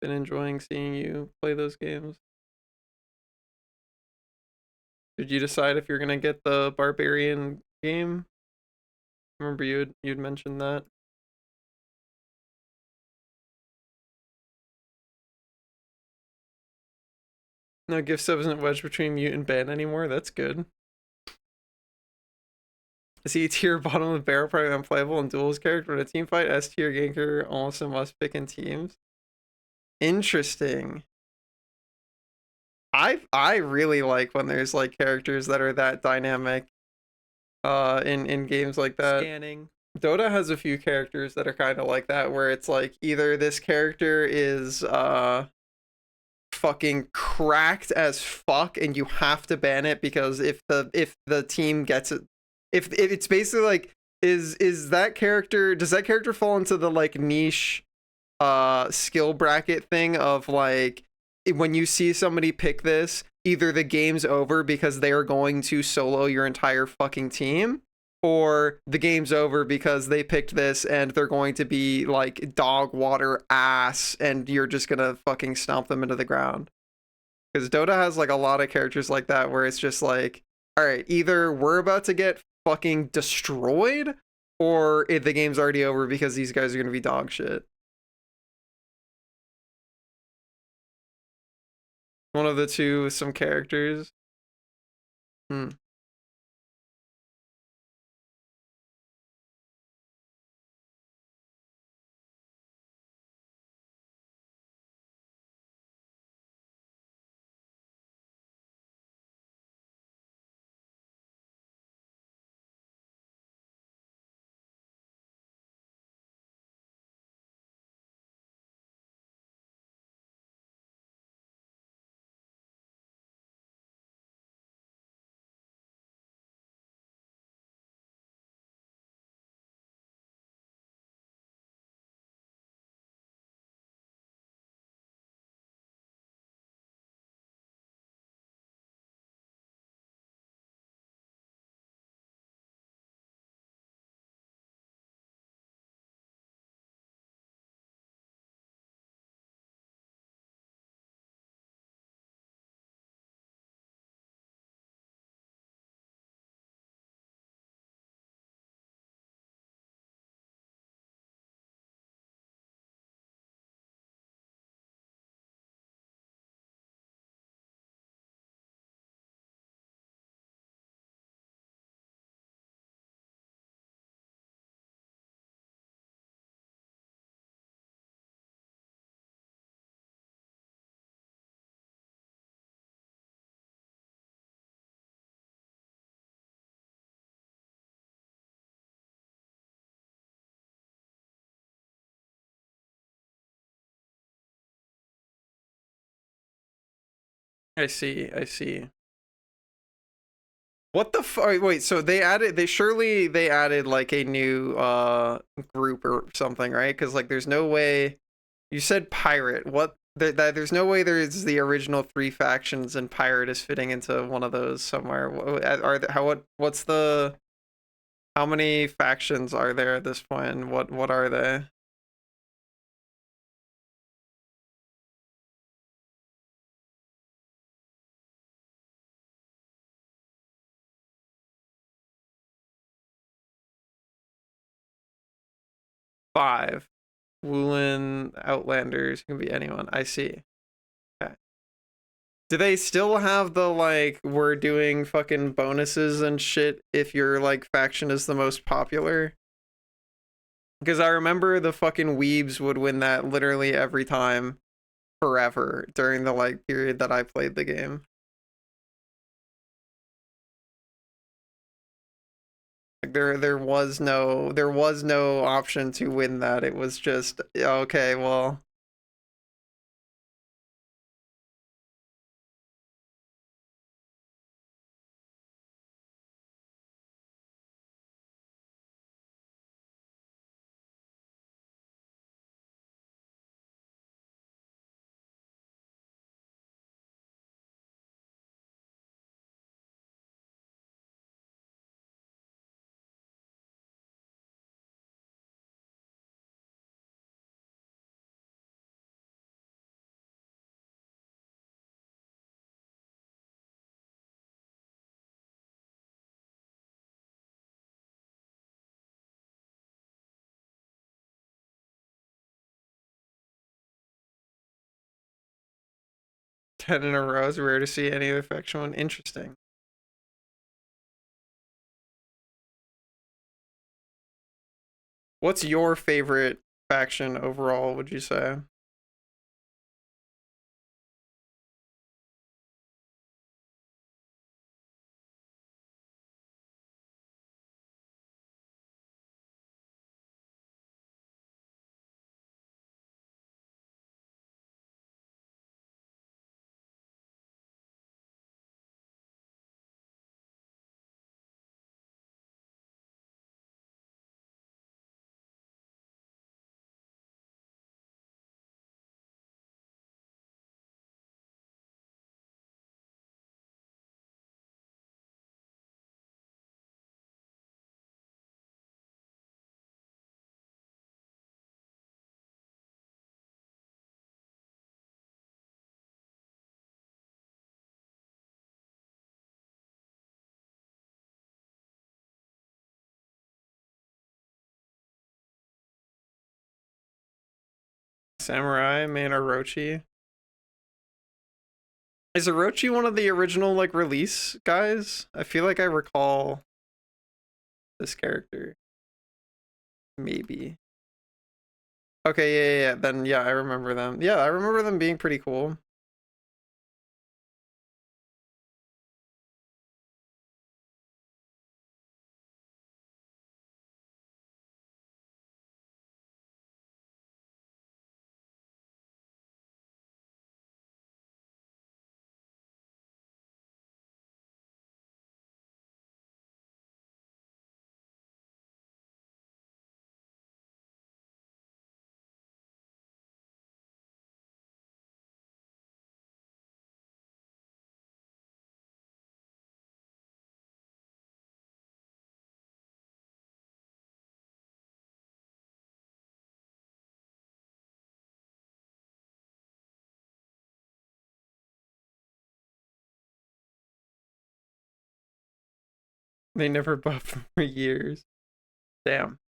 Been enjoying seeing you play those games. Did you decide if you're gonna get the Barbarian game? Remember you'd mentioned that. No, gift sub isn't wedged between mute and ban anymore. That's good. C tier bottom of the barrel, probably unplayable in duels character. In a team fight, S tier ganker almost a must pick in teams. Interesting. I really like when there's like characters that are that dynamic in games like that. Scanning. Dota has a few characters that are kind of like that, where it's like either this character is fucking cracked as fuck and you have to ban it because if the team gets it, if it's basically like does that character fall into the like niche skill bracket thing of like when you see somebody pick this, either the game's over because they are going to solo your entire fucking team, or the game's over because they picked this and they're going to be like dog water ass and you're just gonna fucking stomp them into the ground. Because Dota has like a lot of characters like that where it's just like, all right, either we're about to get fucking destroyed or the game's already over because these guys are gonna be dog shit. One of the two, some characters. Hmm. I see. I see. What the fuck? Wait, so they added like a new group or something, right? Because like there's no way you said pirate. What there's no way there's the original three factions and pirate is fitting into one of those somewhere. Are there, what's the how many factions are there at this point? And what are they? Five. Woolen Outlanders can be anyone. I see. Okay. Do they still have the like we're doing fucking bonuses and shit if your like faction is the most popular? Because I remember the fucking weebs would win that literally every time forever during the like period that I played the game. Like there was no option to win that. It was just okay, well, ten in a row is rare to see any other faction one. Interesting. What's your favorite faction overall, would you say? Samurai, main Orochi. Is Orochi one of the original like release guys? I feel like I recall this character. Maybe. Okay, yeah. Then yeah, I remember them. Yeah, I remember them being pretty cool. They never buffed for years. Damn.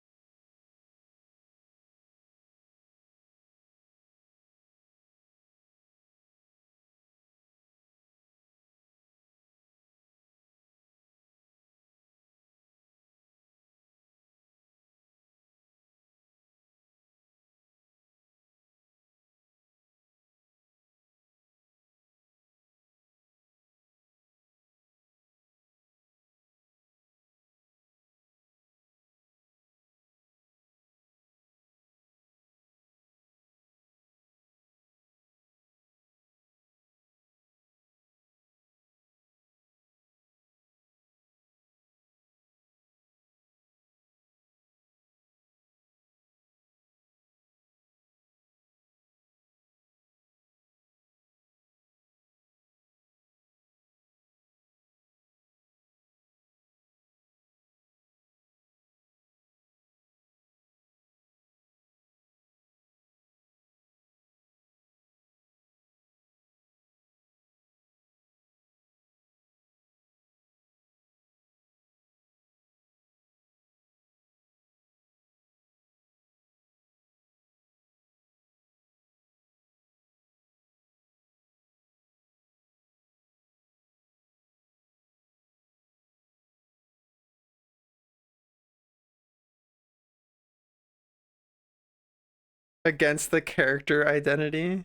Against the character identity.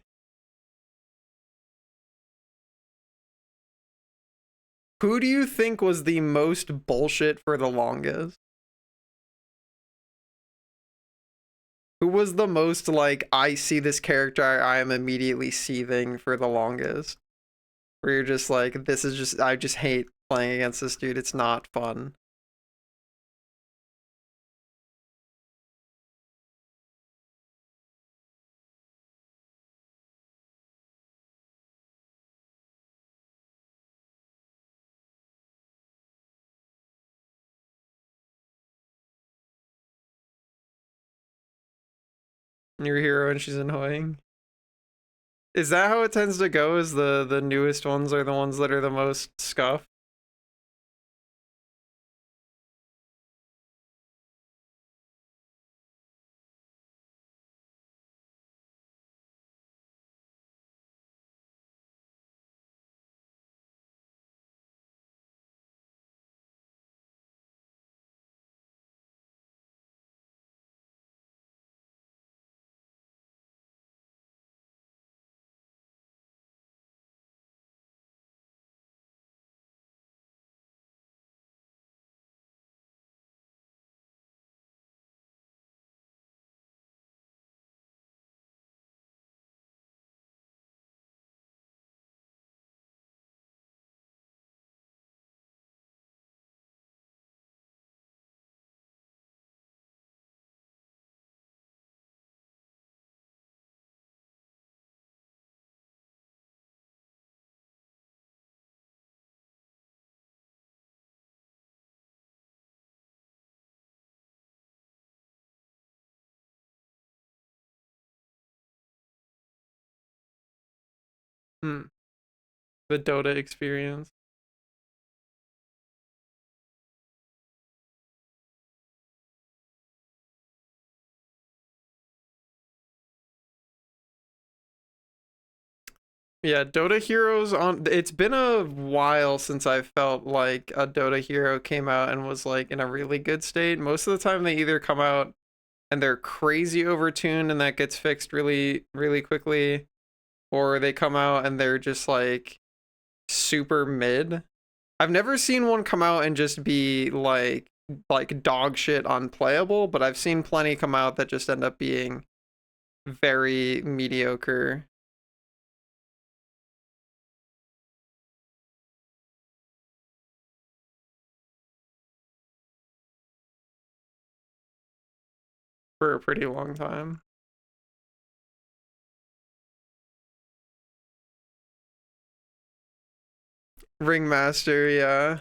Who do you think was the most bullshit for the longest? Who was the most like, I see this character, I am immediately seething for the longest? Where you're just like, this is just, I just hate playing against this dude, it's not fun. Your hero and she's annoying. Is that how it tends to go? Is the newest ones are the ones that are the most scuffed? Hmm. The Dota experience. Yeah, Dota Heroes on. It's been a while since I felt like a Dota hero came out and was like in a really good state. Most of the time, they either come out and they're crazy overtuned and that gets fixed really, really quickly, or they come out and they're just like super mid. I've never seen one come out and just be like dog shit unplayable, but I've seen plenty come out that just end up being very mediocre. For a pretty long time. Ringmaster, yeah.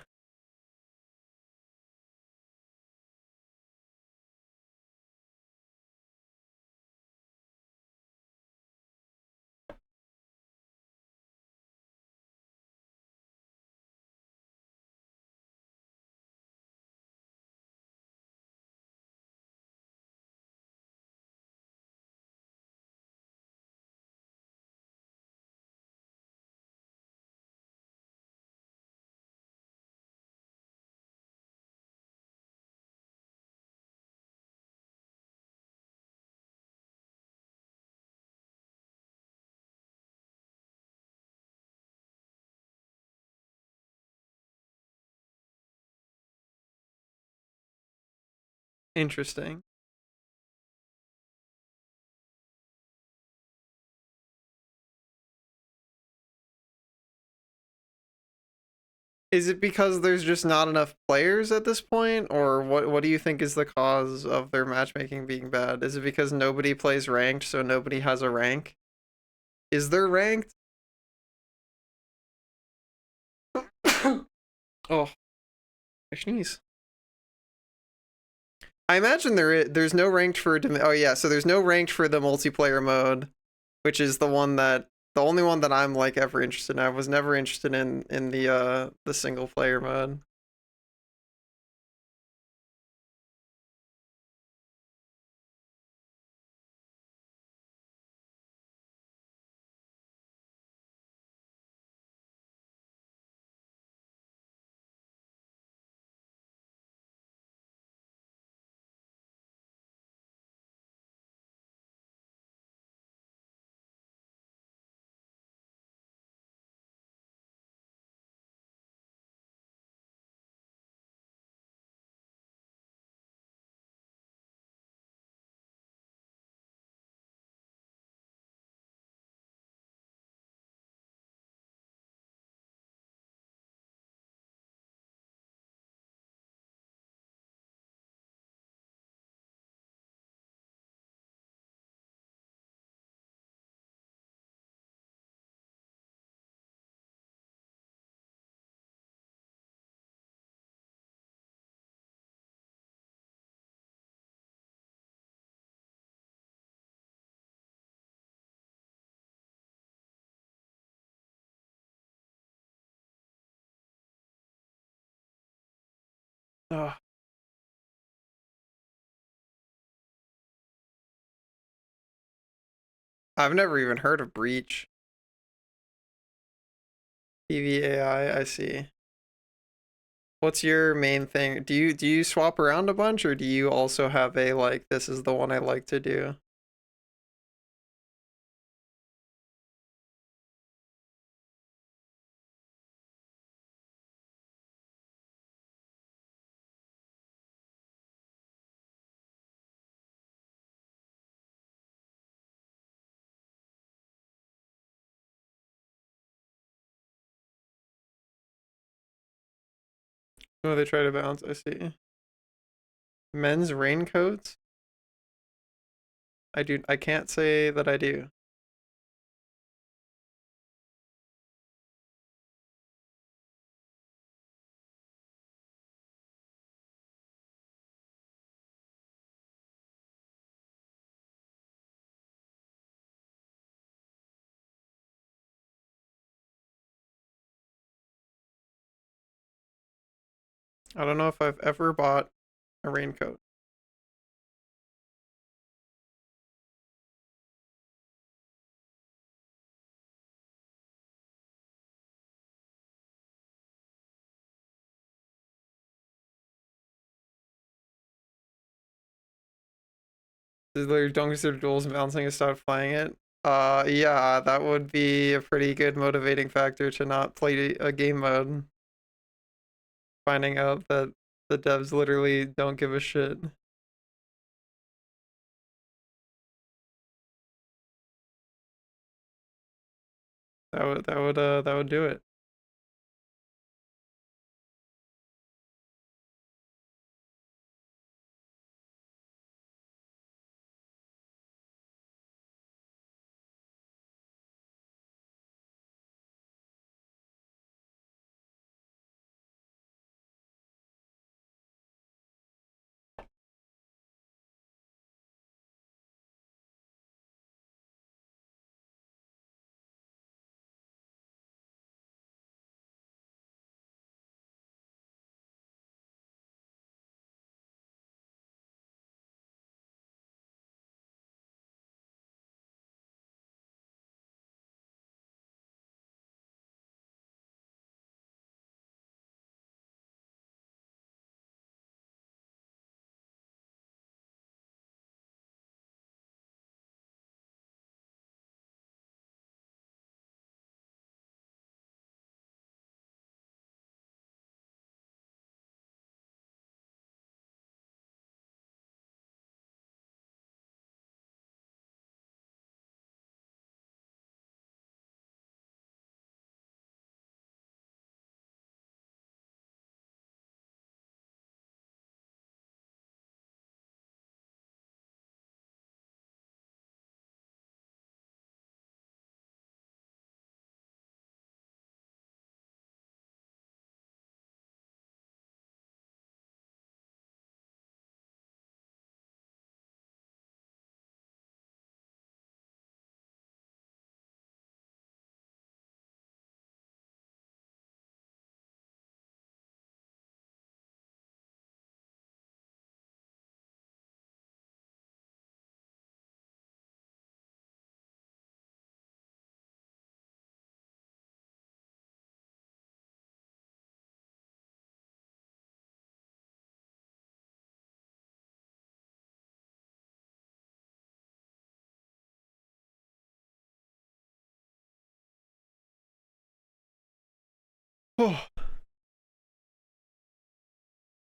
Interesting. Is it because there's just not enough players at this point, or what do you think is the cause of their matchmaking being bad? Is it because nobody plays ranked, so nobody has a rank? Is there ranked? Oh, I sneeze. I imagine there's no ranked for oh yeah, so there's no ranked for the multiplayer mode, which is the only one that I'm like ever interested in. I was never interested in the single player mode. Oh, I've never even heard of Breach. PVAI, I see. What's your main thing? Do you swap around a bunch, or do you also have a like this is the one I like to do? Oh, they try to bounce. I see. Men's raincoats? I can't say that I do. I don't know if I've ever bought a raincoat. Their Dungeons or Duels bouncing and stop playing it. Yeah, that would be a pretty good motivating factor to not play a game mode. Finding out that the devs literally don't give a shit. That would do it.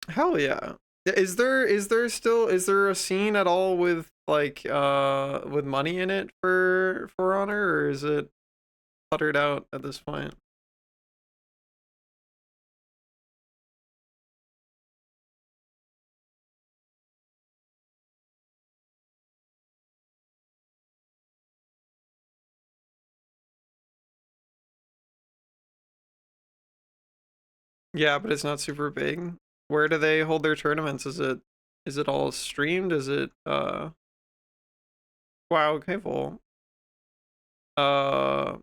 Hell yeah. Is there a scene at all with like with money in it for Honor, or is it puttered out at this point? Yeah, but it's not super big. Where do they hold their tournaments? Is it all streamed? Is it wow, okay, well. Uh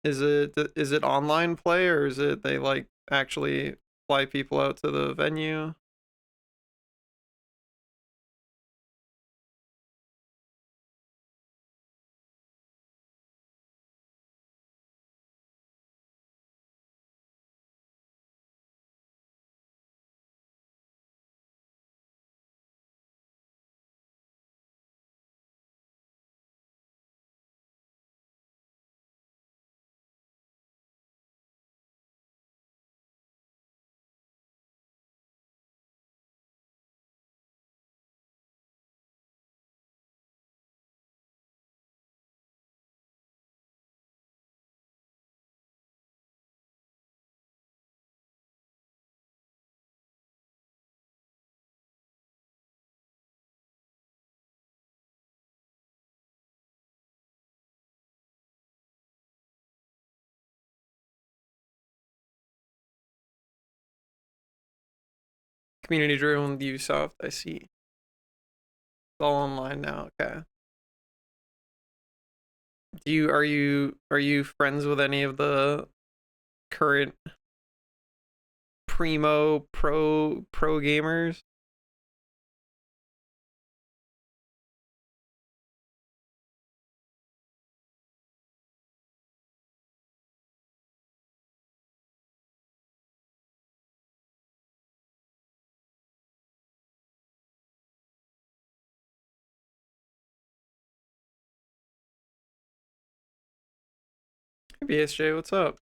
is it online play, or is it they like actually fly people out to the venue? Community driven with Ubisoft, I see. It's all online now, okay. Are you friends with any of the current primo pro gamers? Hey, BSJ, what's up?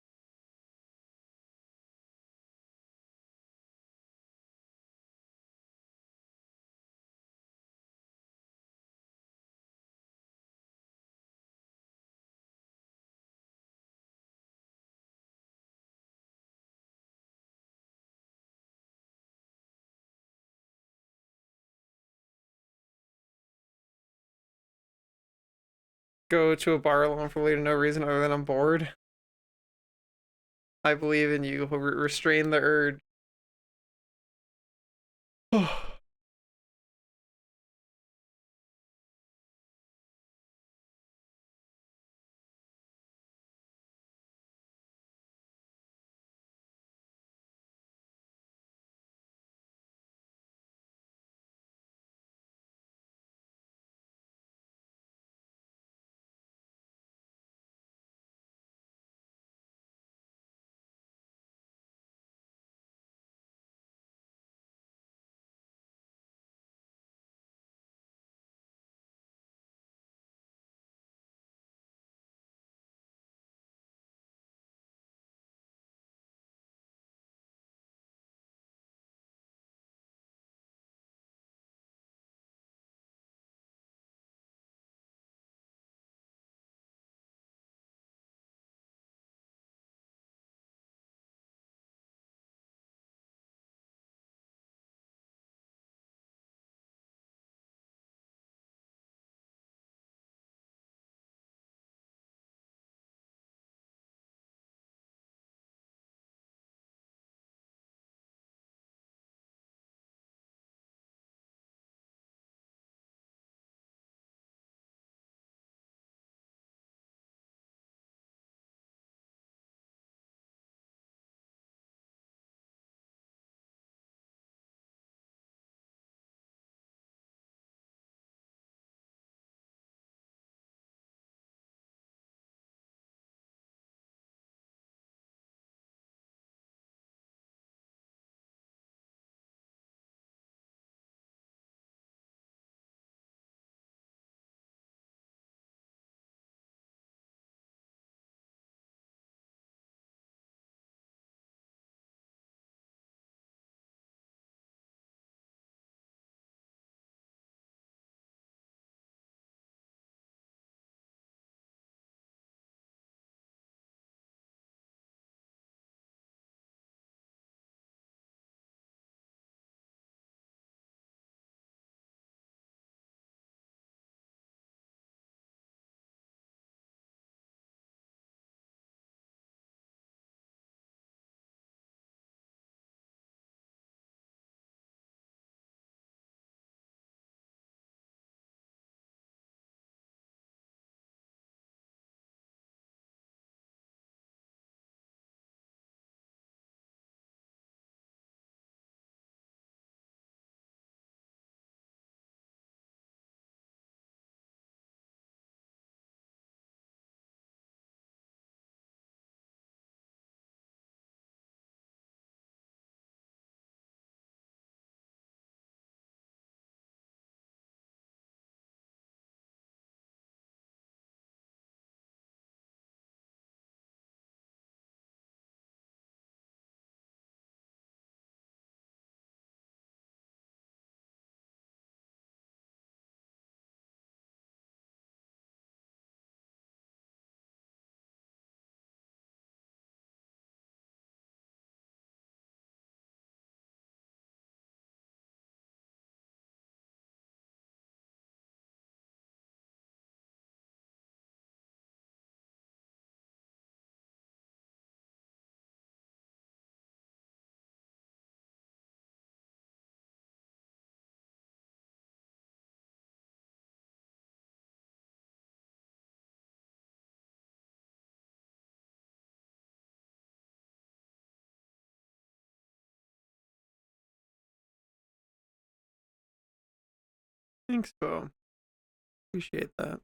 Go to a bar alone for literally no reason other than I'm bored. I believe in you. Restrain the urge. Thanks, Bo. Appreciate that.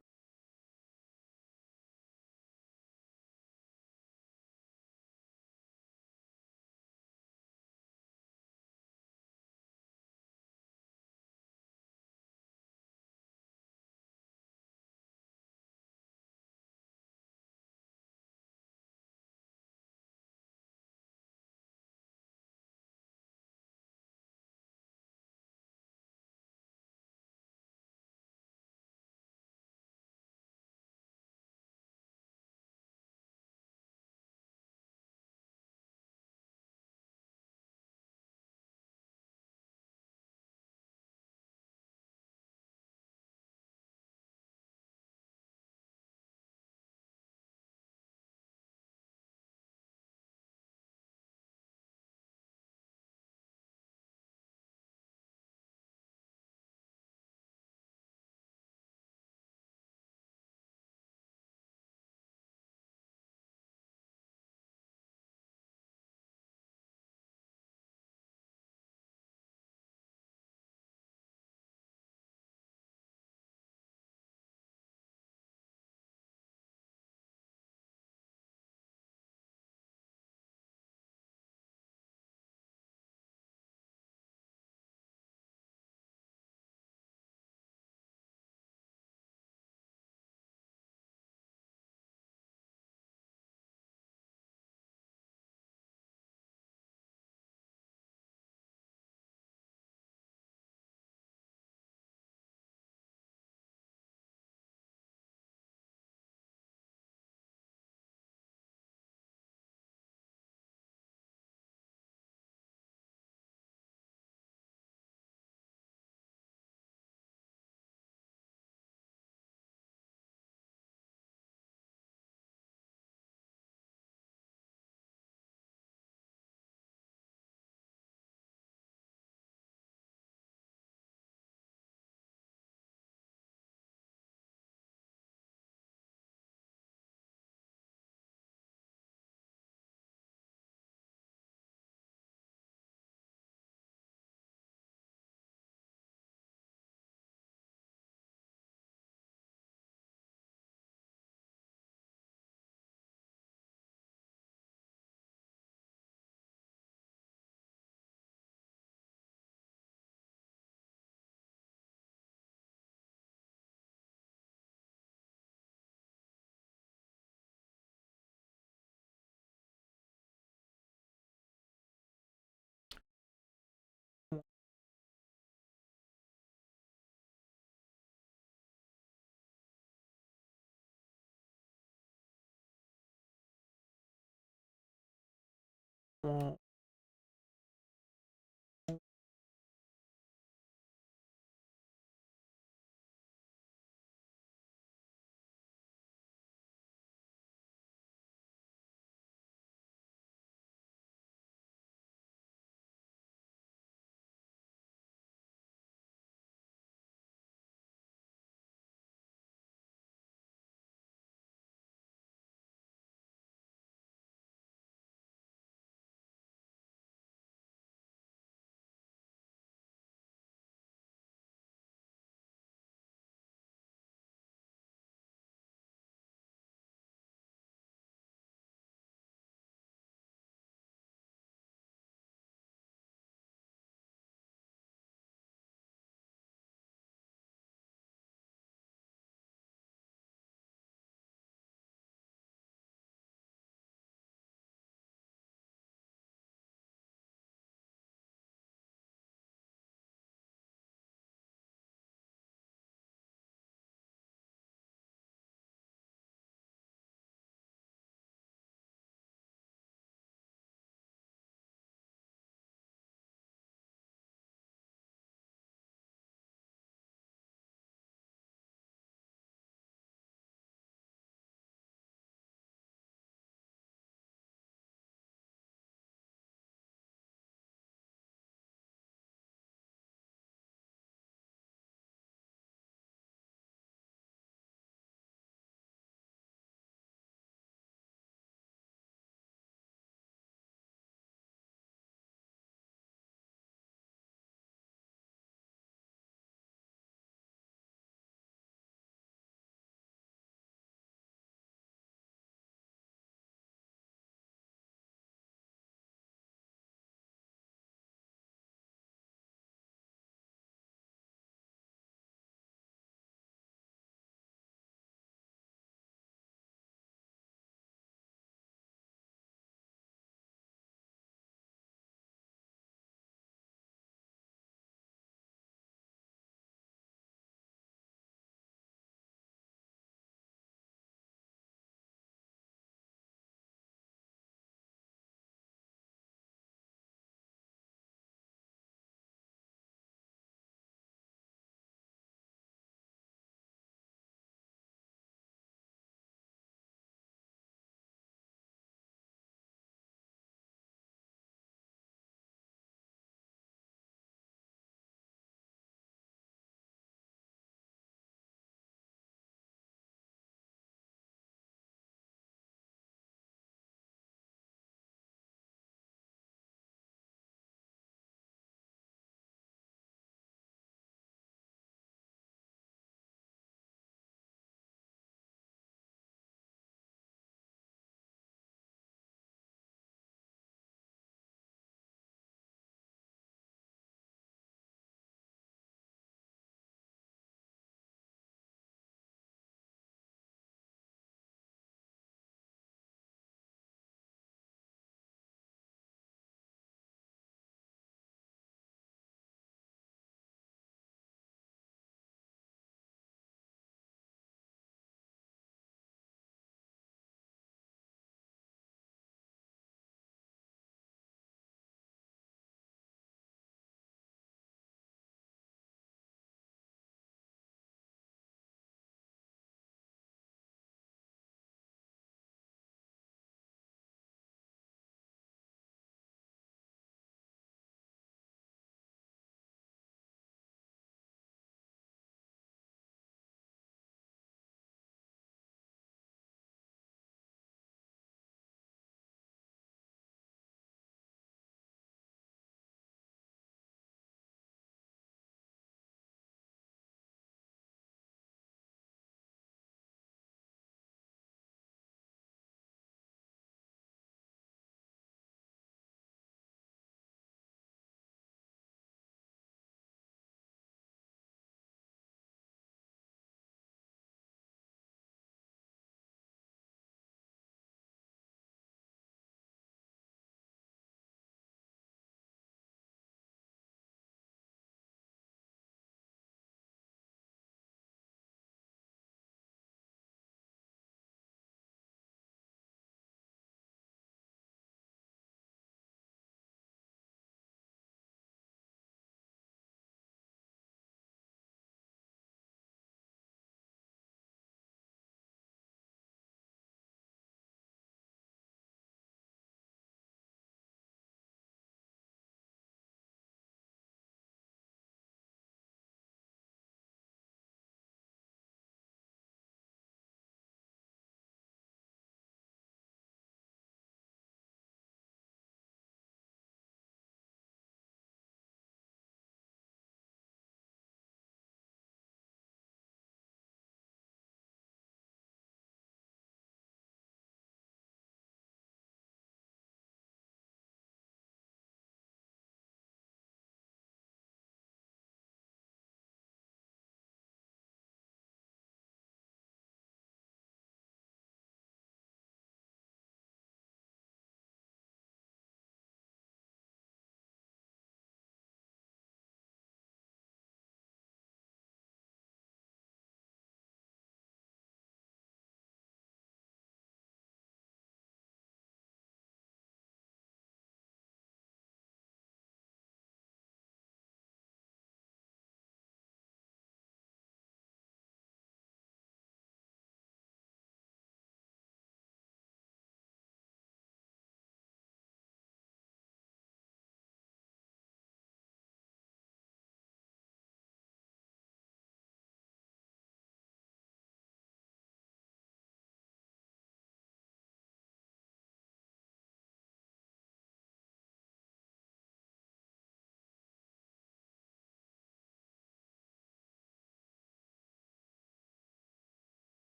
Well,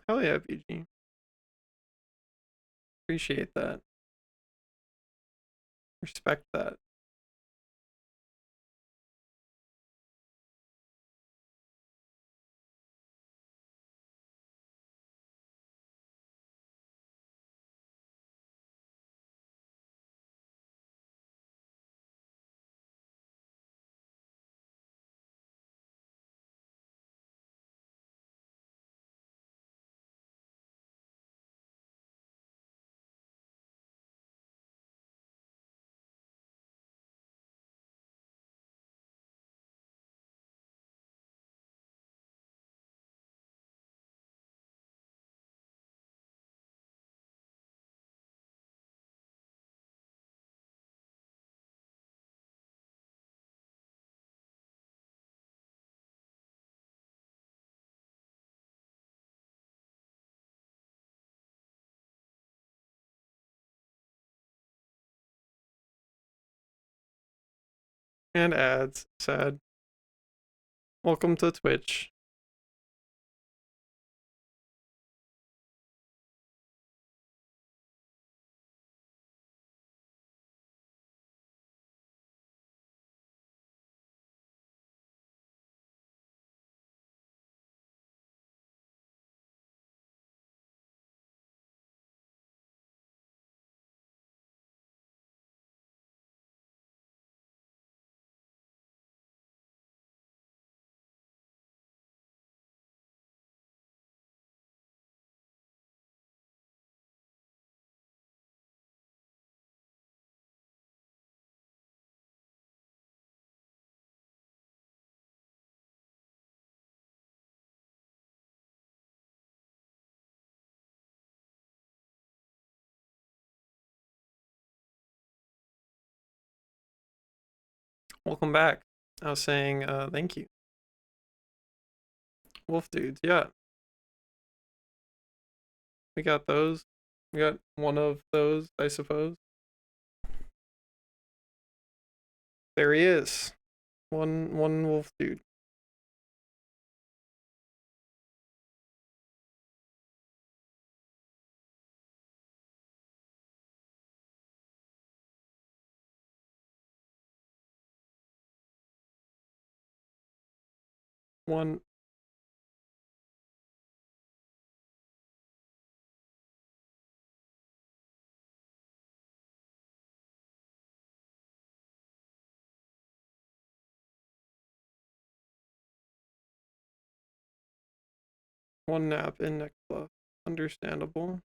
Hell yeah, PG. Appreciate that. Respect that. And ads. Sad. Welcome to Twitch. Welcome back. I was saying thank you. Wolf dudes, yeah. We got those. We got one of those, I suppose. There he is. One wolf dude. One one nap in next buff. Understandable.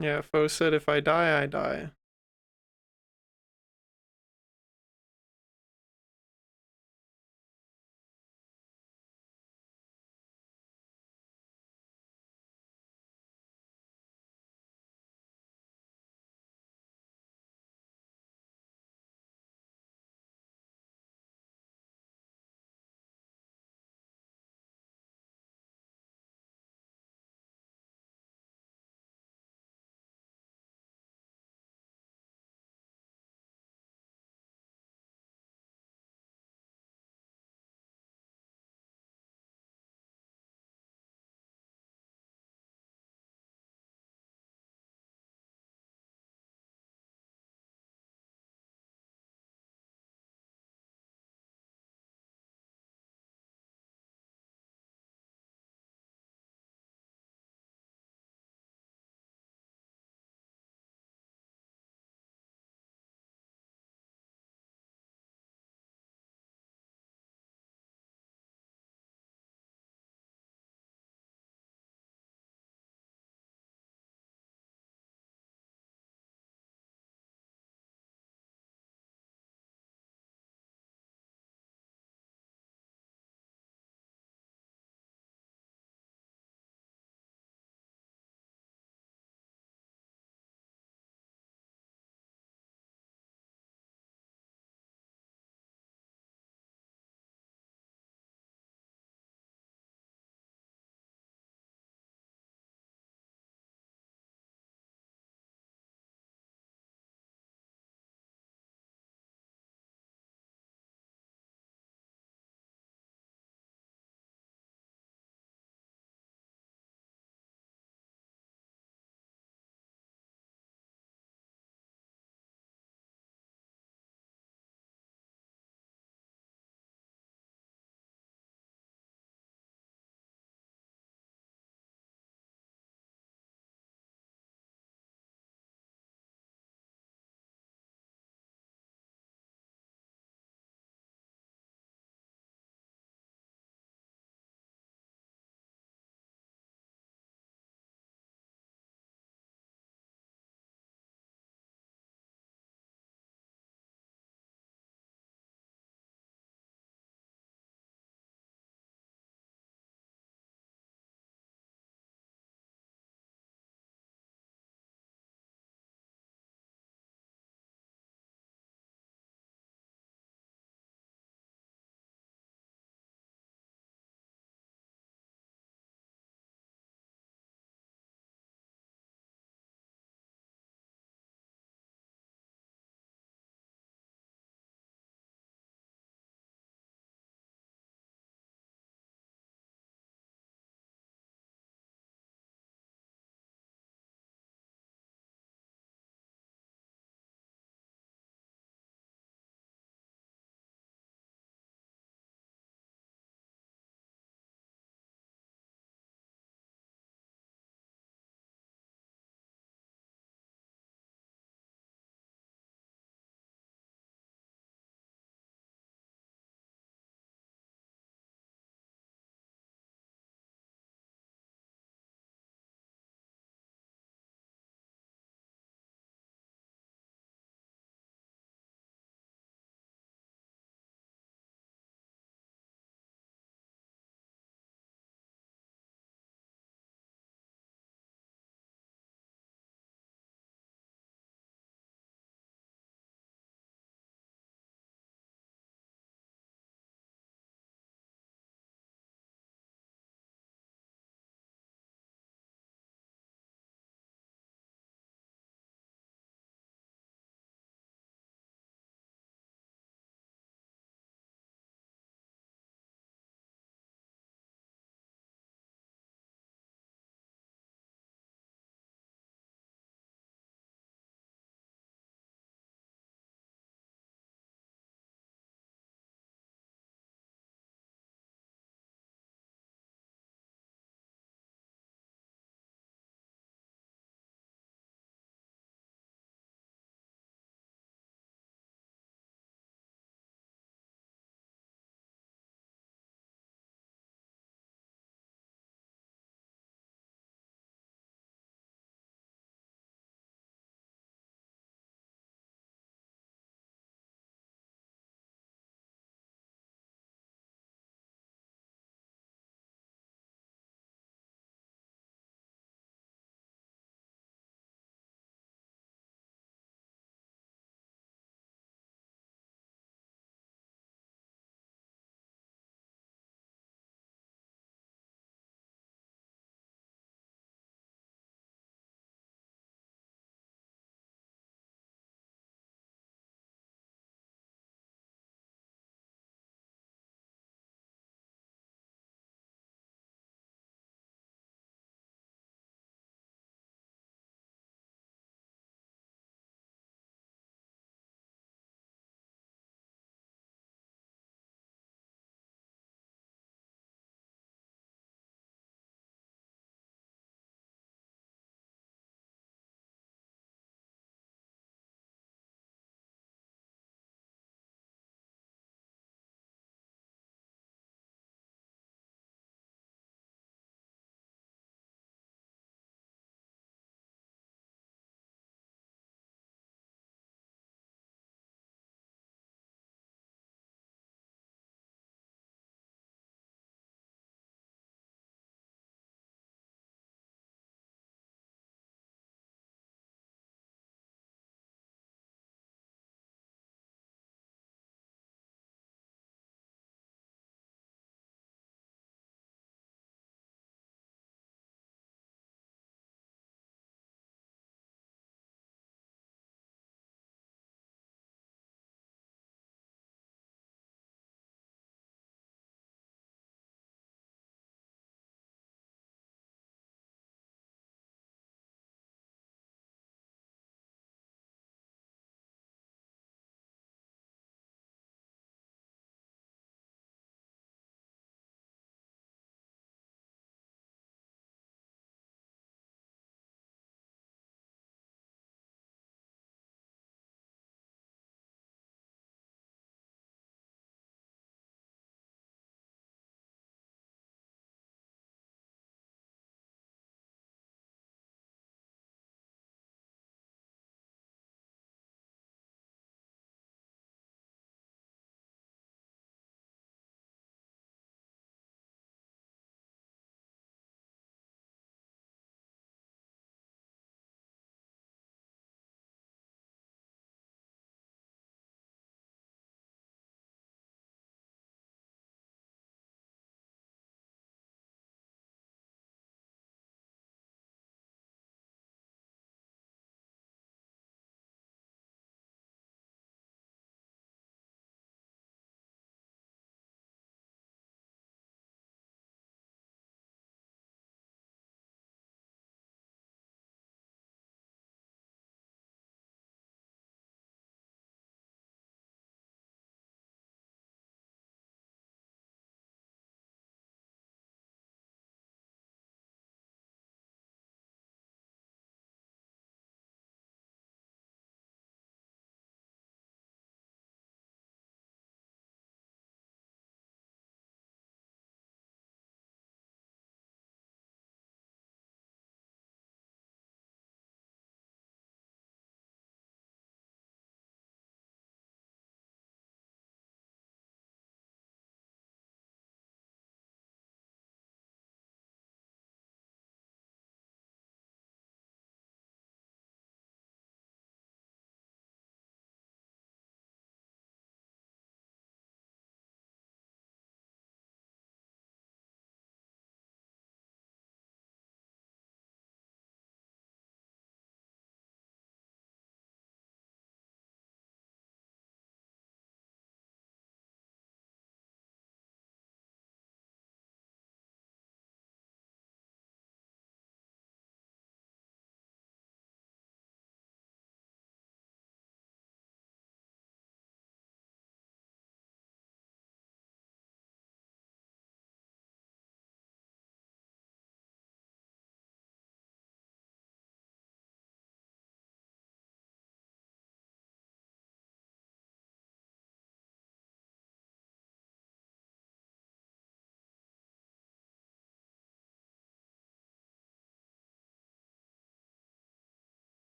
Yeah, Foe said if I die, I die.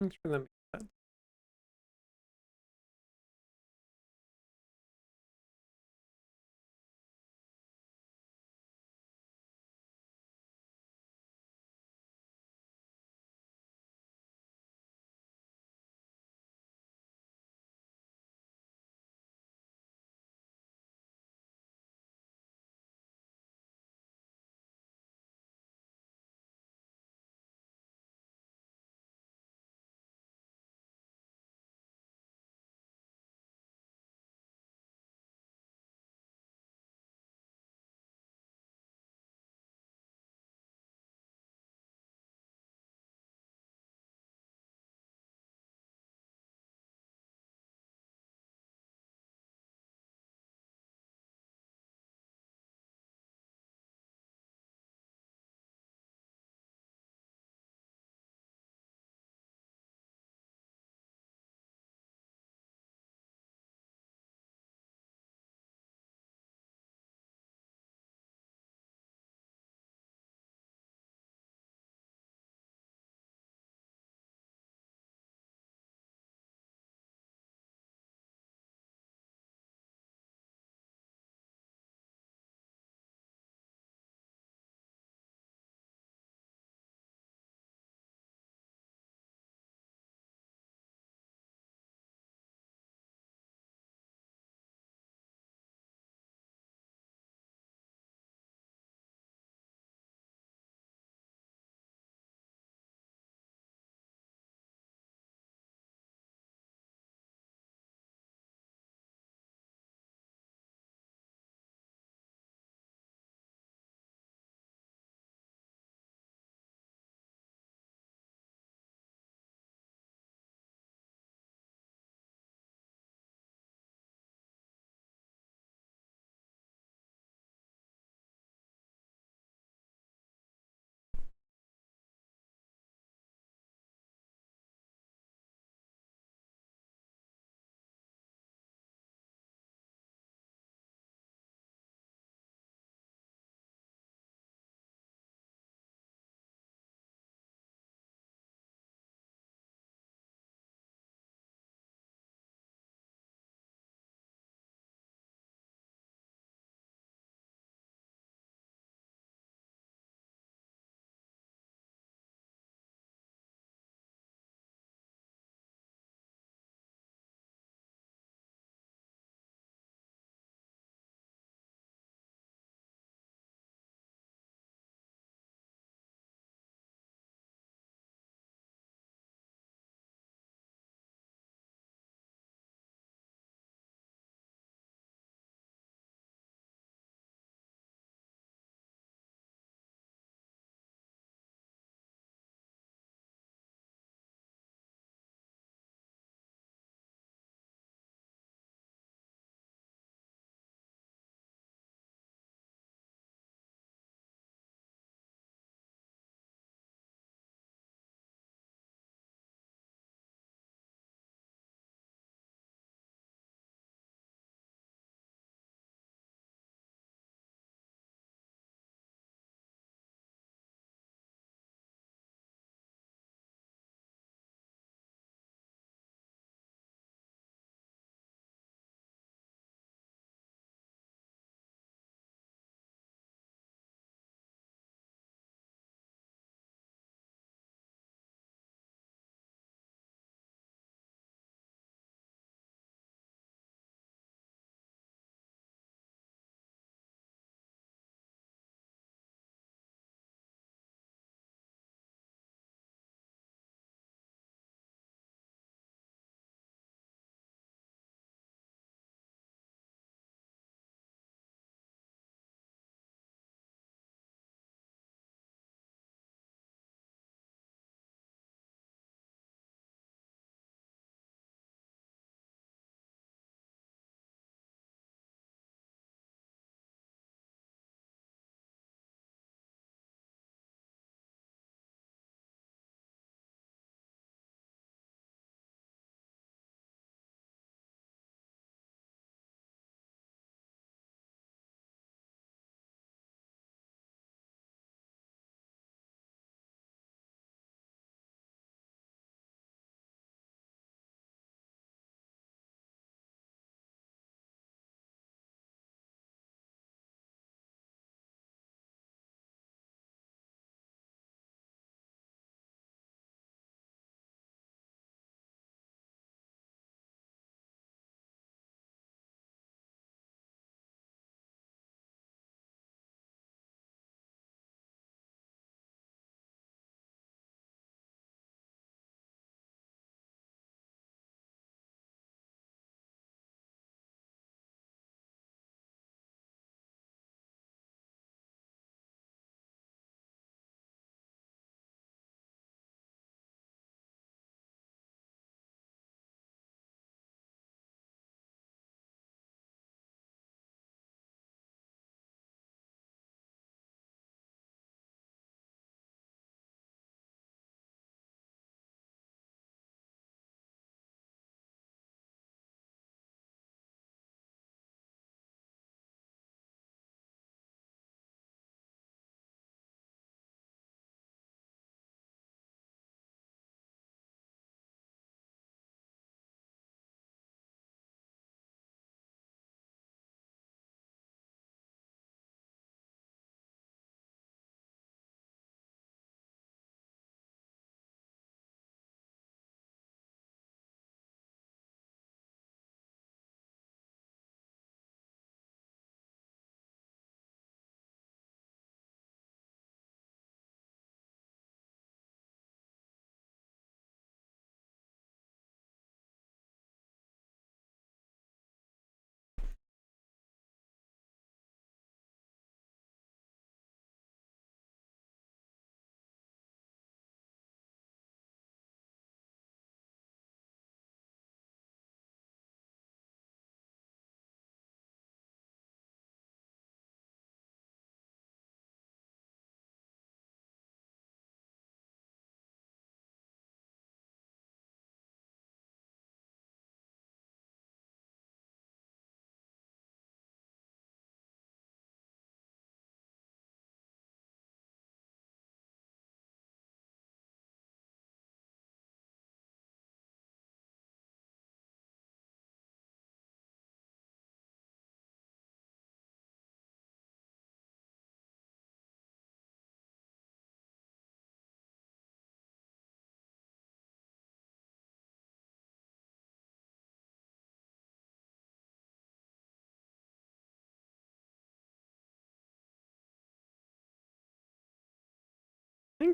Thanks for them.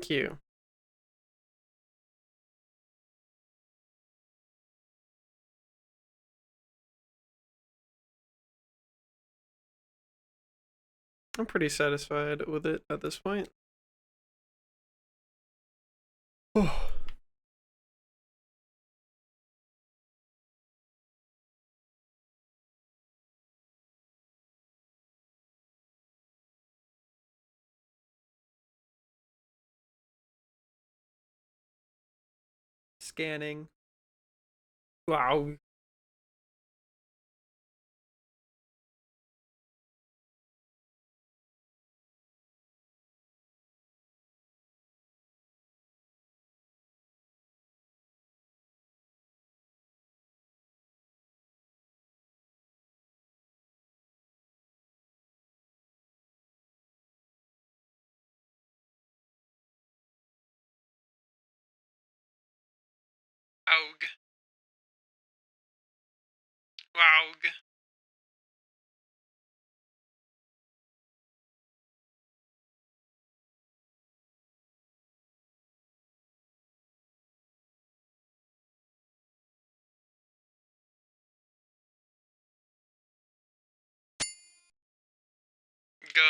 Thank you. I'm pretty satisfied with it at this point. Oh. Scanning. Wow. Aug. Waug. Guh.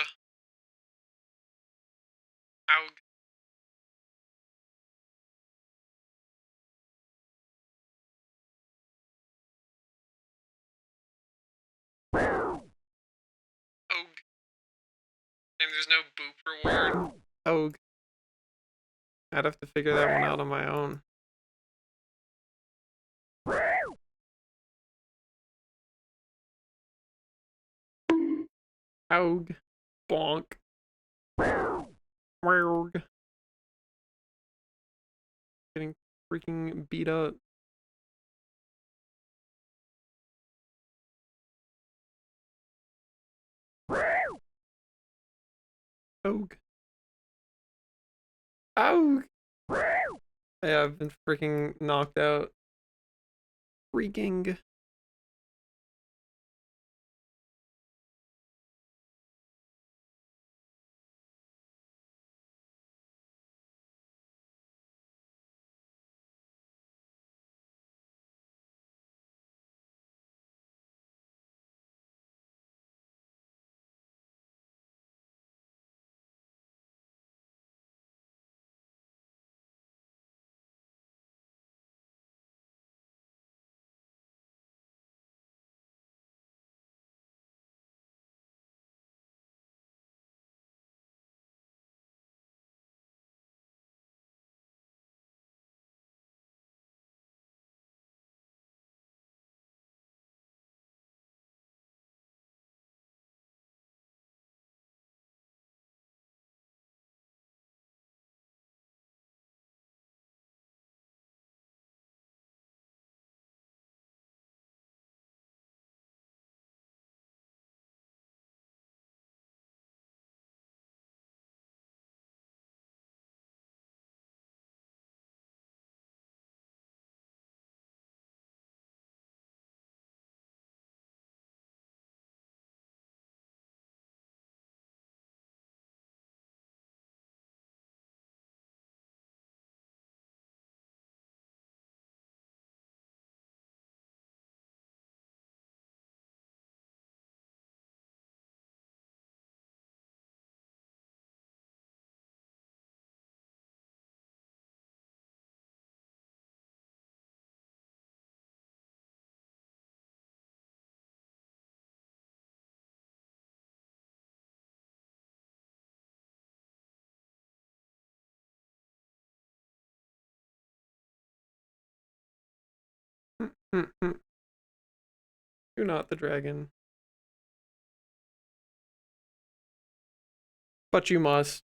Aug. Oag. And there's no boop reward. Oag. I'd have to figure that one out on my own. Aug. Bonk. Warg. Getting freaking beat up. Aug. Aug. Yeah, I've been freaking knocked out. Freaking. Do not the dragon. But you must.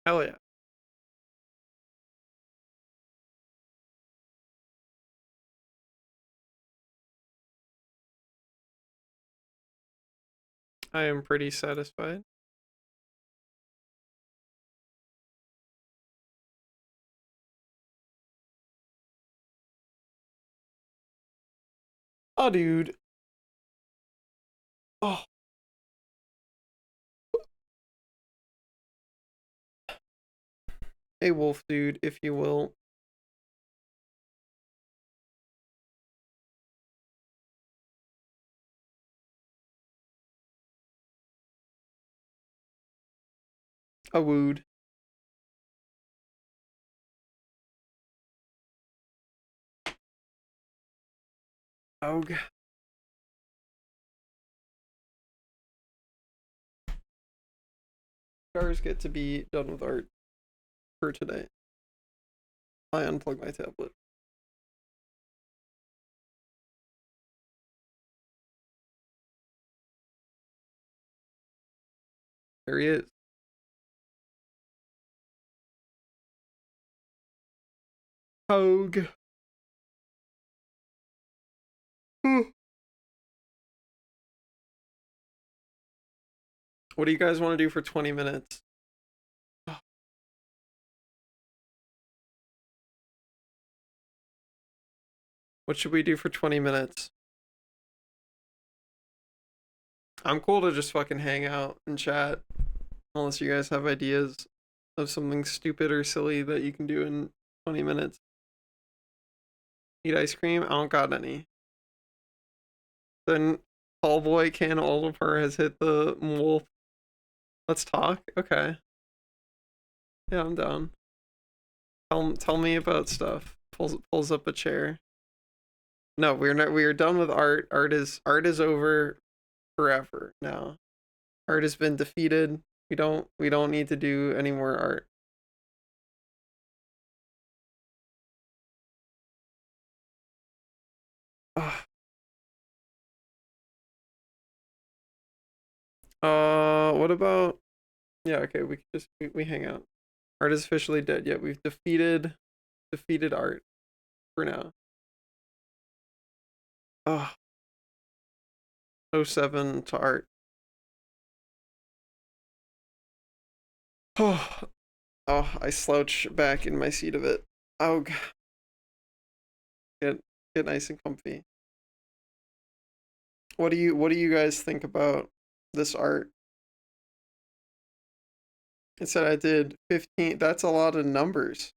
Hell yeah. I am pretty satisfied. Oh, dude. Oh. A wolf dude, if you will. A wood. Oh, God. Stars get to be done with art for today. I unplug my tablet. There he is. Hogue. What do you guys want to do for 20 minutes? What should we do for 20 minutes? I'm cool to just fucking hang out and chat. Unless you guys have ideas of something stupid or silly that you can do in 20 minutes. Eat ice cream? I don't got any. Then Tall Boy Can Oliver has hit the wolf. Let's talk? Okay. Yeah, I'm down. Tell me about stuff. Pulls up a chair. No, we're not. We are done with art. Art is over forever now. Art has been defeated. We don't need to do any more art. Ugh. What about? Yeah, okay. We can just we hang out. Art is officially dead. Yet we've defeated art for now. Oh, 07 to art. Oh, oh, I slouch back in my seat a bit. Oh, God. Get nice and comfy. What do you guys think about this art? It said I did 15. That's a lot of numbers.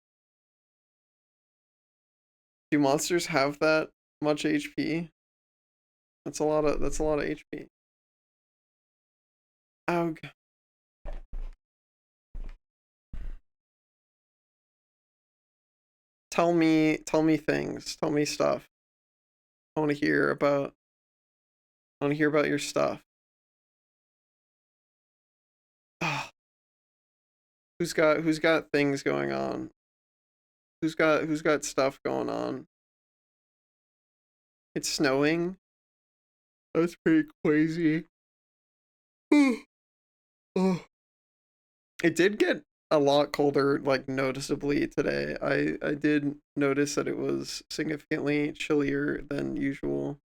Do monsters have that much HP? That's a lot of HP. Oh, tell me things. Tell me stuff. I want to hear about your stuff. Oh, who's got things going on? Who's got stuff going on? It's snowing. That's pretty crazy. Oh. It did get a lot colder, like noticeably today. I did notice that it was significantly chillier than usual.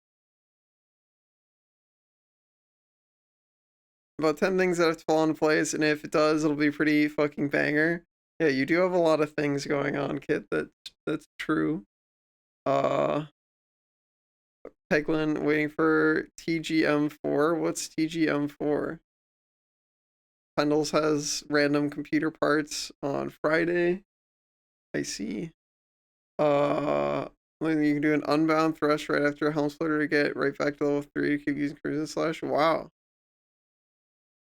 About 10 things that have to fall into place, and if it does, it'll be pretty fucking banger. Yeah, you do have a lot of things going on, Kit. That's true. Peglin waiting for TGM4. What's TGM4? Pendles has random computer parts on Friday. I see. You can do an unbound thrust right after a helm splitter to get right back to level 3 to keep using cruising slash. Wow.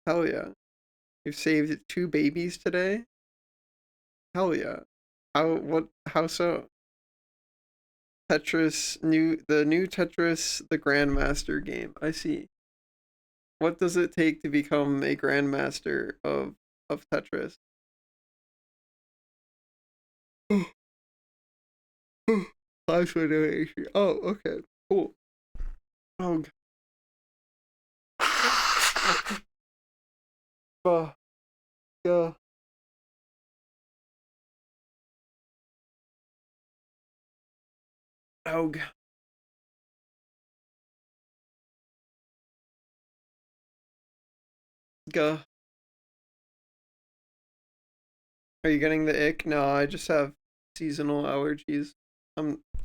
Hell yeah. You've saved 2 babies today? Hell yeah. How so? Tetris the new Tetris the Grandmaster game. I see. What does it take to become a Grandmaster of Tetris? Class donation. Oh, okay. Cool. Oh. Oh. Yeah. Oh, Gah. Are you getting the ick? No, I just have seasonal allergies.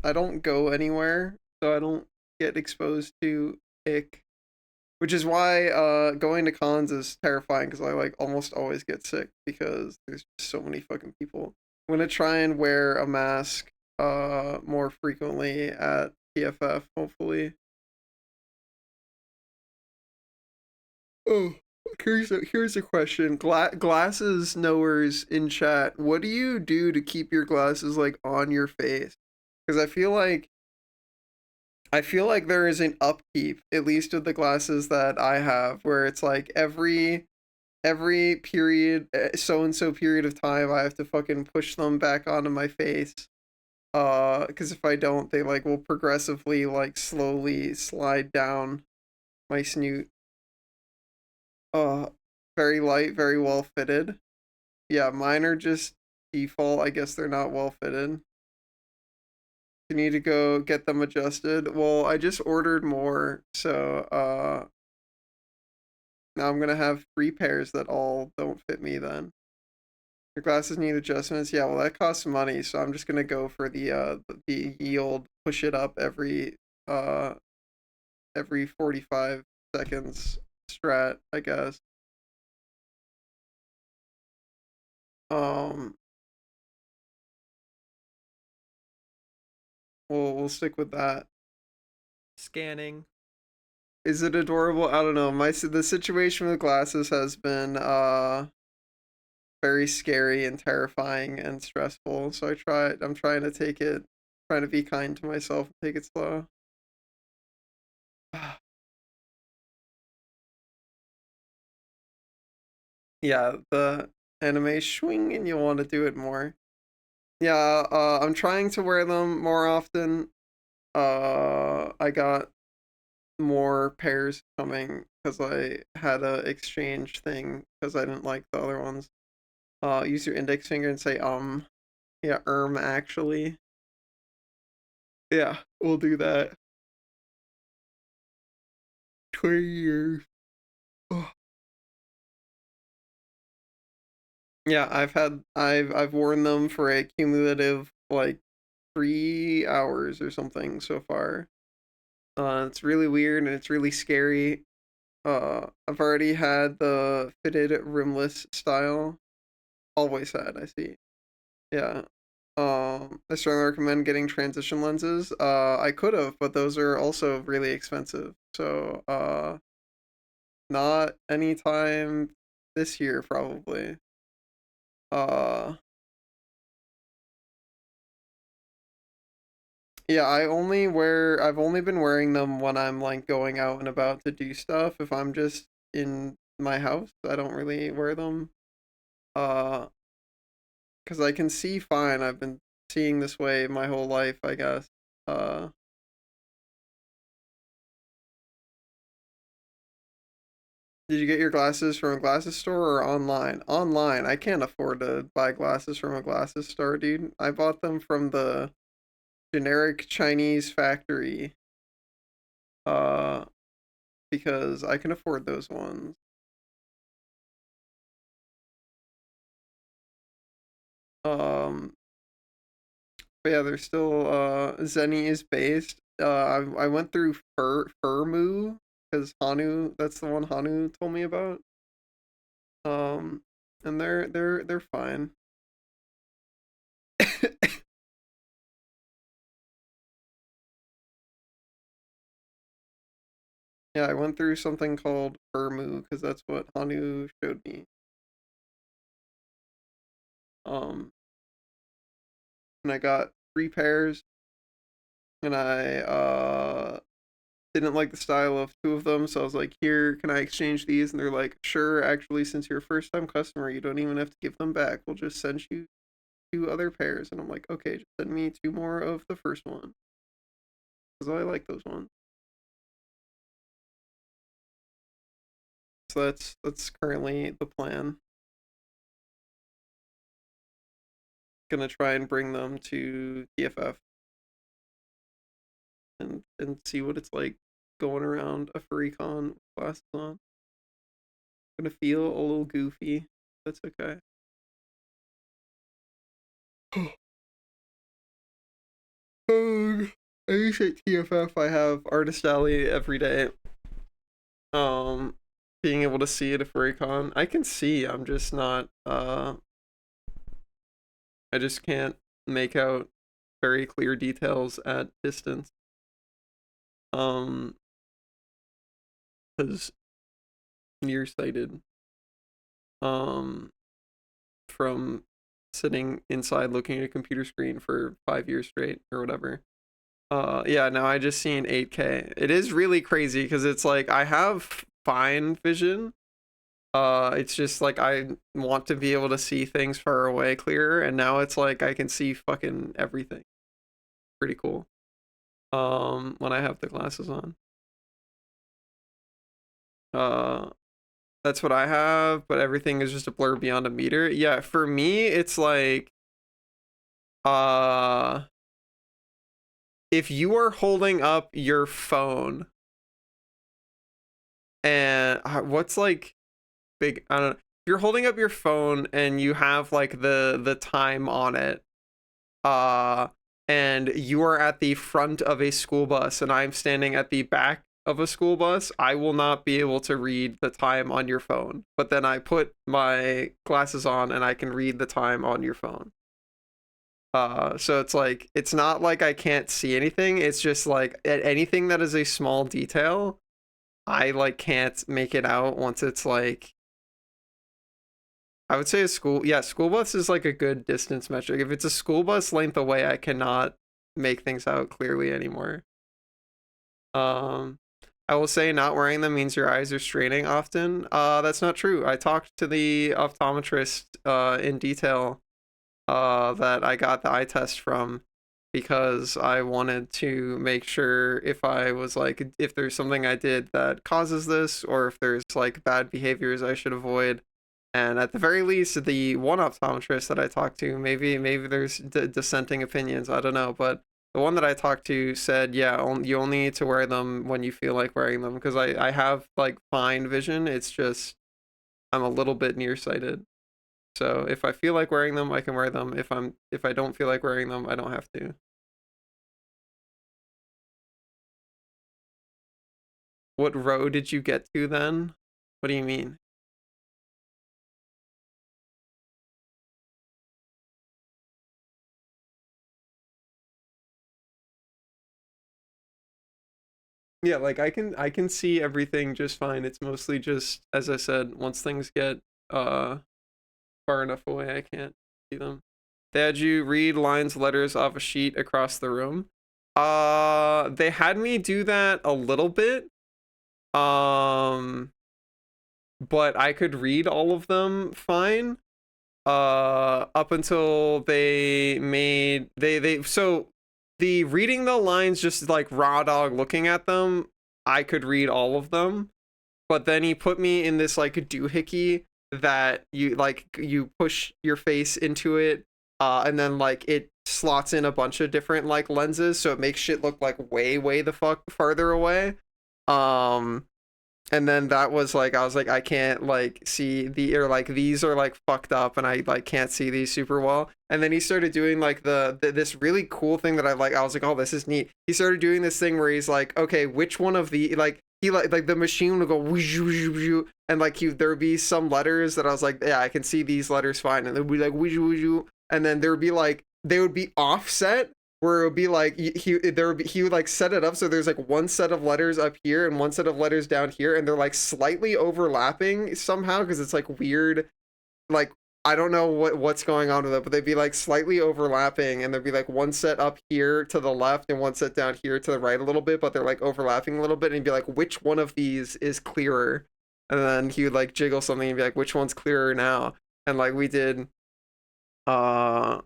I don't go anywhere, so I don't get exposed to ick. Which is why going to cons is terrifying because I like almost always get sick because there's just so many fucking people. I'm gonna try and wear a mask more frequently at PFF, hopefully. Oh, here's a question. Glasses knowers in chat. What do you do to keep your glasses like on your face? Because I feel like there is an upkeep, at least with the glasses that I have, where it's like every period, so and so period of time, I have to fucking push them back onto my face. Because if I don't, they like will progressively like slowly slide down my snoot. Uh, very light, very well fitted. Yeah, mine are just default. I guess they're not well fitted. You need to go get them adjusted. Well, I just ordered more, so now I'm gonna have 3 pairs that all don't fit me then. Your glasses need adjustments. Yeah, well that costs money, so I'm just gonna go for the yield, push it up every 45 seconds strat, I guess. Um we'll stick with that. Scanning. Is it adorable? I don't know. The situation with glasses has been very scary and terrifying and stressful. So I'm trying to trying to be kind to myself and take it slow. Yeah, the anime swing and you want to do it more. Yeah, I'm trying to wear them more often. I got more pairs coming because I had a exchange thing because I didn't like the other ones. Use your index finger and say yeah, actually. Yeah, we'll do that. 20 years. Oh. Yeah, I've worn them for a cumulative like 3 hours or something so far. It's really weird and it's really scary. I've already had the fitted rimless style. Always had, I see. Yeah. I strongly recommend getting transition lenses. I could have, but those are also really expensive. So, not anytime this year, probably. Uh, yeah, I've only been wearing them when I'm like going out and about to do stuff. If I'm just in my house, I don't really wear them. Uh, because I can see fine. I've been seeing this way my whole life, I guess. Uh, did you get your glasses from a glasses store or online? Online. I can't afford to buy glasses from a glasses store, dude. I bought them from the generic Chinese factory. Uh, because I can afford those ones. Um, but yeah, they're still Zenny is based. I went through Furmu because Hanu, that's the one Hanu told me about. Um, and they're fine. Yeah, I went through something called Furmu because that's what Hanu showed me. And I got 3 pairs, and I didn't like the style of 2 of them, so I was like, "Here, can I exchange these?" And they're like, "Sure. Actually, since you're a first-time customer, you don't even have to give them back. We'll just send you 2 other pairs." And I'm like, "Okay, just send me 2 more of the first one because I like those ones." So that's currently the plan. Gonna try and bring them to TFF. and see what it's like going around a furry con with glasses on. Gonna feel a little goofy. That's okay. I use at TFF. I have Artist Alley every day. Being able to see at a furry con, I can see. I'm just not. I just can't make out very clear details at distance. Because nearsighted. From sitting inside looking at a computer screen for 5 years straight or whatever. Yeah, now I just seen 8K. It is really crazy because it's like I have fine vision. It's just like I want to be able to see things far away clearer, and now it's like I can see fucking everything. Pretty cool. When I have the glasses on. That's what I have, but everything is just a blur beyond a meter. Yeah, for me, it's like, if you are holding up your phone and what's like big, I don't know. If you're holding up your phone and you have like the time on it, and you are at the front of a school bus and I'm standing at the back of a school bus, I will not be able to read the time on your phone. But then I put my glasses on and I can read the time on your phone. So it's like, it's not like I can't see anything. It's just like anything that is a small detail, I like can't make it out once it's like, I would say school bus is like a good distance metric. If it's a school bus length away, I cannot make things out clearly anymore. I will say not wearing them means your eyes are straining often. That's not true. I talked to the optometrist in detail that I got the eye test from because I wanted to make sure if I was like, if there's something I did that causes this or if there's like bad behaviors I should avoid. And at the very least, the one optometrist that I talked to, maybe there's dissenting opinions, I don't know, but the one that I talked to said, yeah, you only need to wear them when you feel like wearing them because I have like fine vision. It's just I'm a little bit nearsighted. So if I feel like wearing them, I can wear them. If I don't feel like wearing them, I don't have to. What row did you get to then? What do you mean? Yeah, like I can see everything just fine. It's mostly just, as I said, once things get far enough away I can't see them. They had you read lines, letters off a sheet across the room. They had me do that a little bit. But I could read all of them fine. Up until they made so the reading the lines just like raw dog looking at them, I could read all of them. But then he put me in this like doohickey that you push your face into it, and then like it slots in a bunch of different like lenses, so it makes shit look like way the fuck farther away. And then that was like I was like I can't like see the or like these are like fucked up and I like can't see these super well. And then he started doing like this really cool thing that I was like, oh, this is neat. He started doing this thing where he's like, okay, which one of the like he like the machine would go and like there would be some letters that I was like, yeah, I can see these letters fine, and they'd be like and then there would be like they would be offset where it would be like he would like set it up so there's like one set of letters up here and one set of letters down here, and they're like slightly overlapping somehow because it's like weird, like I don't know what's going on with it, but they'd be like slightly overlapping, and there'd be like one set up here to the left and one set down here to the right a little bit, but they're like overlapping a little bit, and he'd be like, which one of these is clearer? And then he would like jiggle something and be like, which one's clearer now? And like we did a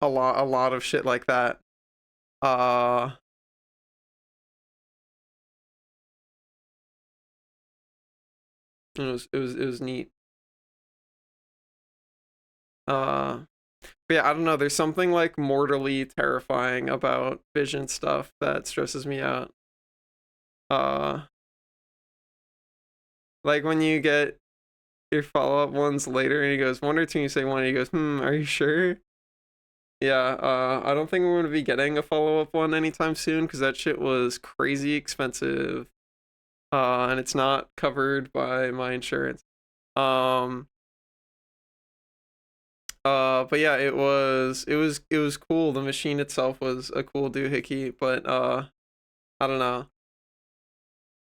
lot of shit like that. It was neat. But yeah, I don't know. There's something like mortally terrifying about vision stuff that stresses me out. Uh, like when you get your follow up ones later, and he goes one or two, and you say one, and he goes, are you sure? Yeah, I don't think we're gonna be getting a follow up one anytime soon because that shit was crazy expensive. And it's not covered by my insurance. Um, but yeah, it was cool. The machine itself was a cool doohickey, but I don't know.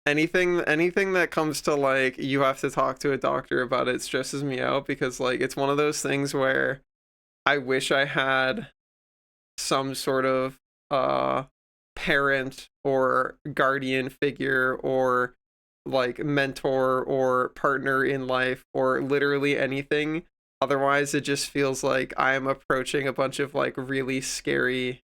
Anything that comes to like you have to talk to a doctor about it stresses me out because like it's one of those things where I wish I had some sort of uh parent or guardian figure or like mentor or partner in life or literally anything. Otherwise, it just feels like I'm approaching a bunch of like really scary.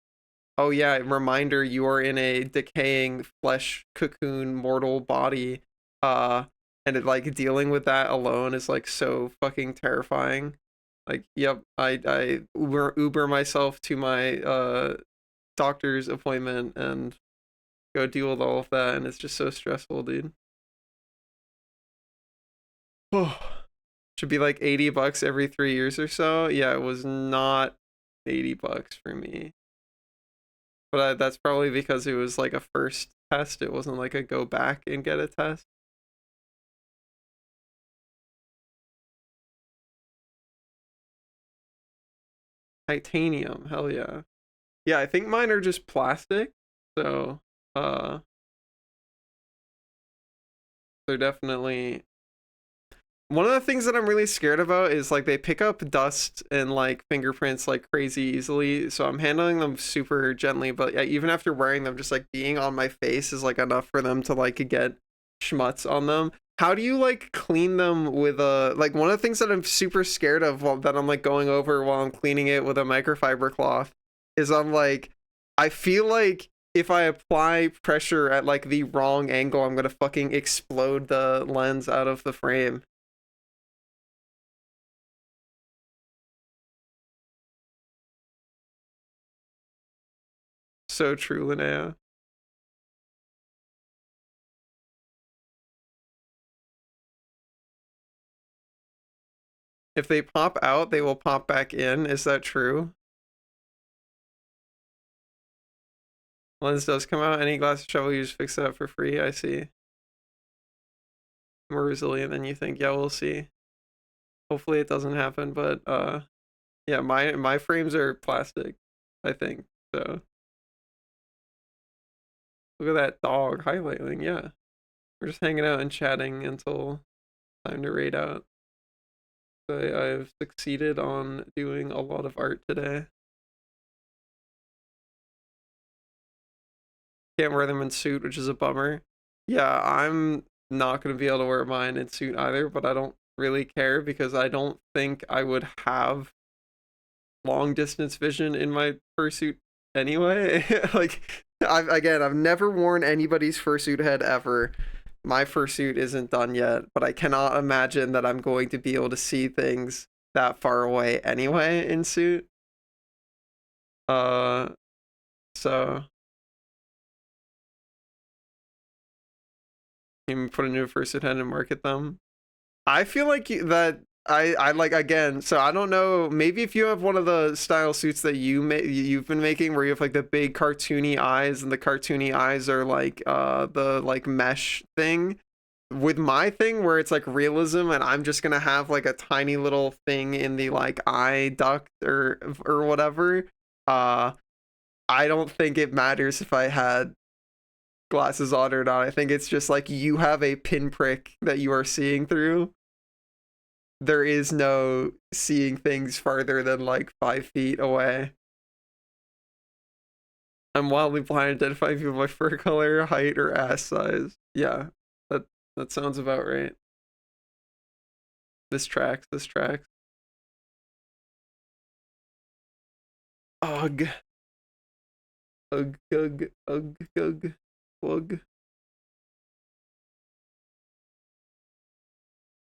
Oh yeah, reminder you are in a decaying flesh cocoon mortal body. Uh and it like dealing with that alone is like so fucking terrifying. Like, yep, I Uber myself to my doctor's appointment and go deal with all of that, and it's just so stressful, dude. Should be like $80 every 3 years or so. Yeah, it was not $80 for me, but that's probably because it was like a first test. It wasn't like a go back and get a test. Titanium, hell yeah. Yeah, I think mine are just plastic, so uh, they're definitely one of the things that I'm really scared about is like they pick up dust and like fingerprints like crazy easily. So I'm handling them super gently, but yeah, even after wearing them, just like being on my face is like enough for them to like get schmutz on them. How do you like clean them with a like one of the things that I'm super scared of while that I'm like going over while I'm cleaning it with a microfiber cloth is I'm like I feel like if I apply pressure at like the wrong angle, I'm gonna fucking explode the lens out of the frame. So true, Linnea. If they pop out, they will pop back in. Is that true? Lens does come out. Any glass shovel, you just fix it up for free. I see. More resilient than you think. Yeah, we'll see. Hopefully it doesn't happen, but yeah, my frames are plastic, I think. So look at that dog highlighting. Yeah, we're just hanging out and chatting until time to raid out. I've succeeded on doing a lot of art today. Can't wear them in suit, which is a bummer. Yeah, I'm not going to be able to wear mine in suit either, but I don't really care because I don't think I would have long distance vision in my fursuit anyway. Like, I've never worn anybody's fursuit head ever. My fursuit isn't done yet, but I cannot imagine that I'm going to be able to see things that far away anyway in suit. Uh, so you can put a new fursuit head and market them. I feel like that I like again. So I don't know. Maybe if you have one of the style suits that you've been making, where you have like the big cartoony eyes, and the cartoony eyes are like the like mesh thing. With my thing, where it's like realism, and I'm just gonna have like a tiny little thing in the like eye duct or whatever. Uh, I don't think it matters if I had glasses on or not. I think it's just like you have a pinprick that you are seeing through. There is no seeing things farther than like 5 feet away. I'm wildly blind identifying people by fur color, height, or ass size. Yeah, that that sounds about right. This tracks. This tracks. Ugh. Ugh. Ugh. Ugh. Ugh. Ugh.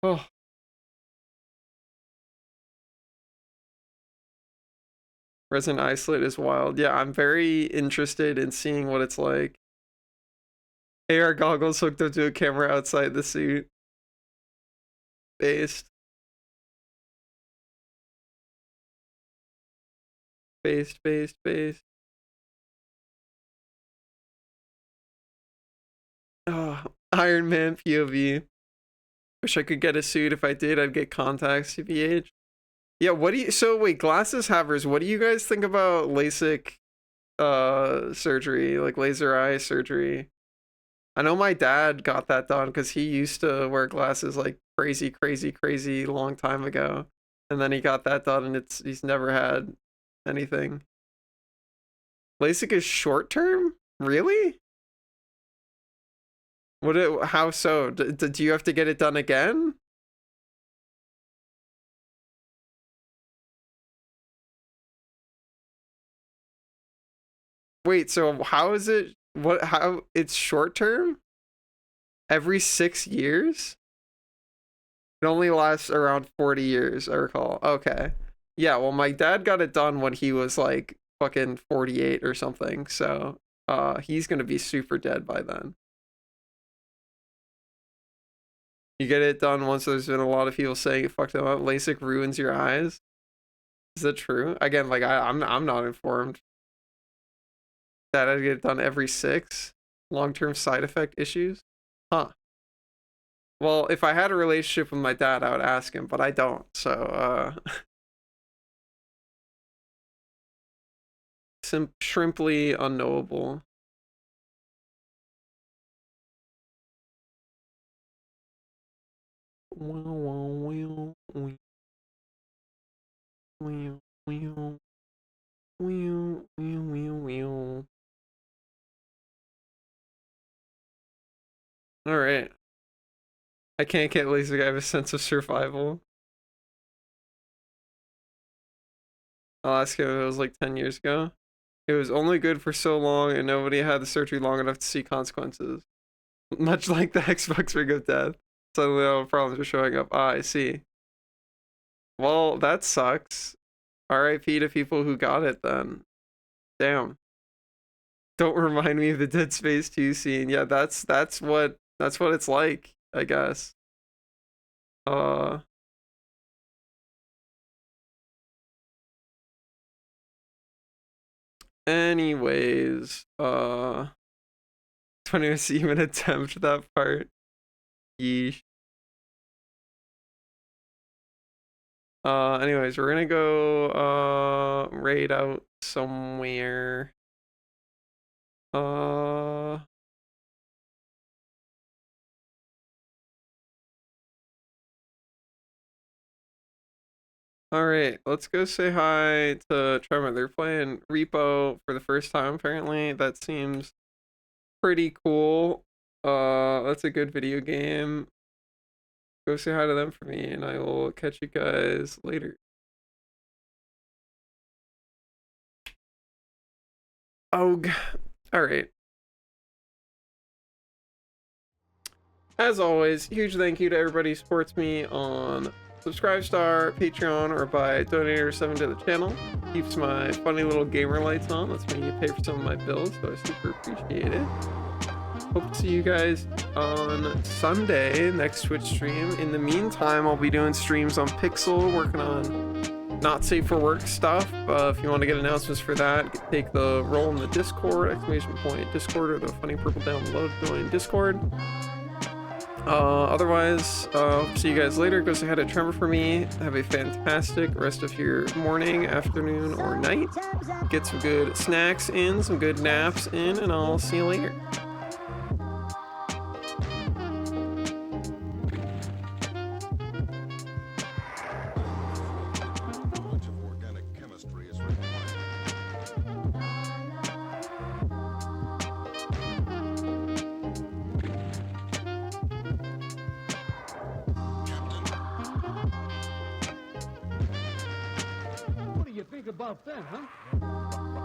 Oh. Resident Isolate is wild. Yeah, I'm very interested in seeing what it's like. AR goggles hooked up to a camera outside the suit. Based. Based. Oh, Iron Man POV. Wish I could get a suit. If I did, I'd get contacts, CBH. Yeah, what do you... So, wait, glasses havers, what do you guys think about LASIK surgery? Like, laser eye surgery? I know my dad got that done because he used to wear glasses like crazy long time ago. And then he got that done and he's never had anything. LASIK is short term? Really? How so? Do you have to get it done again? Wait, so how is it? How it's short term? Every 6 years? It only lasts around 40 years, I recall. Okay. Yeah, well, my dad got it done when he was like fucking 48 or something. So, he's gonna be super dead by then. You get it done once there's been a lot of people saying it fucked them up. LASIK ruins your eyes. Is that true? Again, like I'm not informed. That I'd get it done every 6. Long-term side effect issues? Huh. Well, if I had a relationship with my dad, I would ask him, but I don't, so, shrimply unknowable. All right. I can't get LASIK. I have a sense of survival. I'll ask him if it was like 10 years ago. It was only good for so long and nobody had the surgery long enough to see consequences. Much like the Xbox Ring of Death. Suddenly all problems are showing up. Ah, I see. Well, that sucks. RIP to people who got it then. Damn. Don't remind me of the Dead Space 2 scene. Yeah, that's what it's like, I guess. Anyways, don't even attempt that part. Yeesh. Anyways, we're gonna go raid out somewhere. Alright, let's go say hi to Trevor. They're playing Repo for the first time, apparently. That seems pretty cool. That's a good video game. Go say hi to them for me, and I will catch you guys later. Oh, alright. As always, huge thank you to everybody who supports me on Subscribestar, Patreon, or by donating or subbing to the channel. Keeps my funny little gamer lights on. Lets me pay for some of my bills, so I super appreciate it. Hope to see you guys on Sunday, next Twitch stream. In the meantime, I'll be doing streams on Pixel, working on not safe for work stuff. If you want to get announcements for that, take the role in the Discord, !Discord, or the funny purple down below to join Discord. Otherwise, see you guys later. Go say hi to Trevor for me. Have a fantastic rest of your morning, afternoon, or night. Get some good snacks in, some good naps in, and I'll see you later. What do you think about that, huh?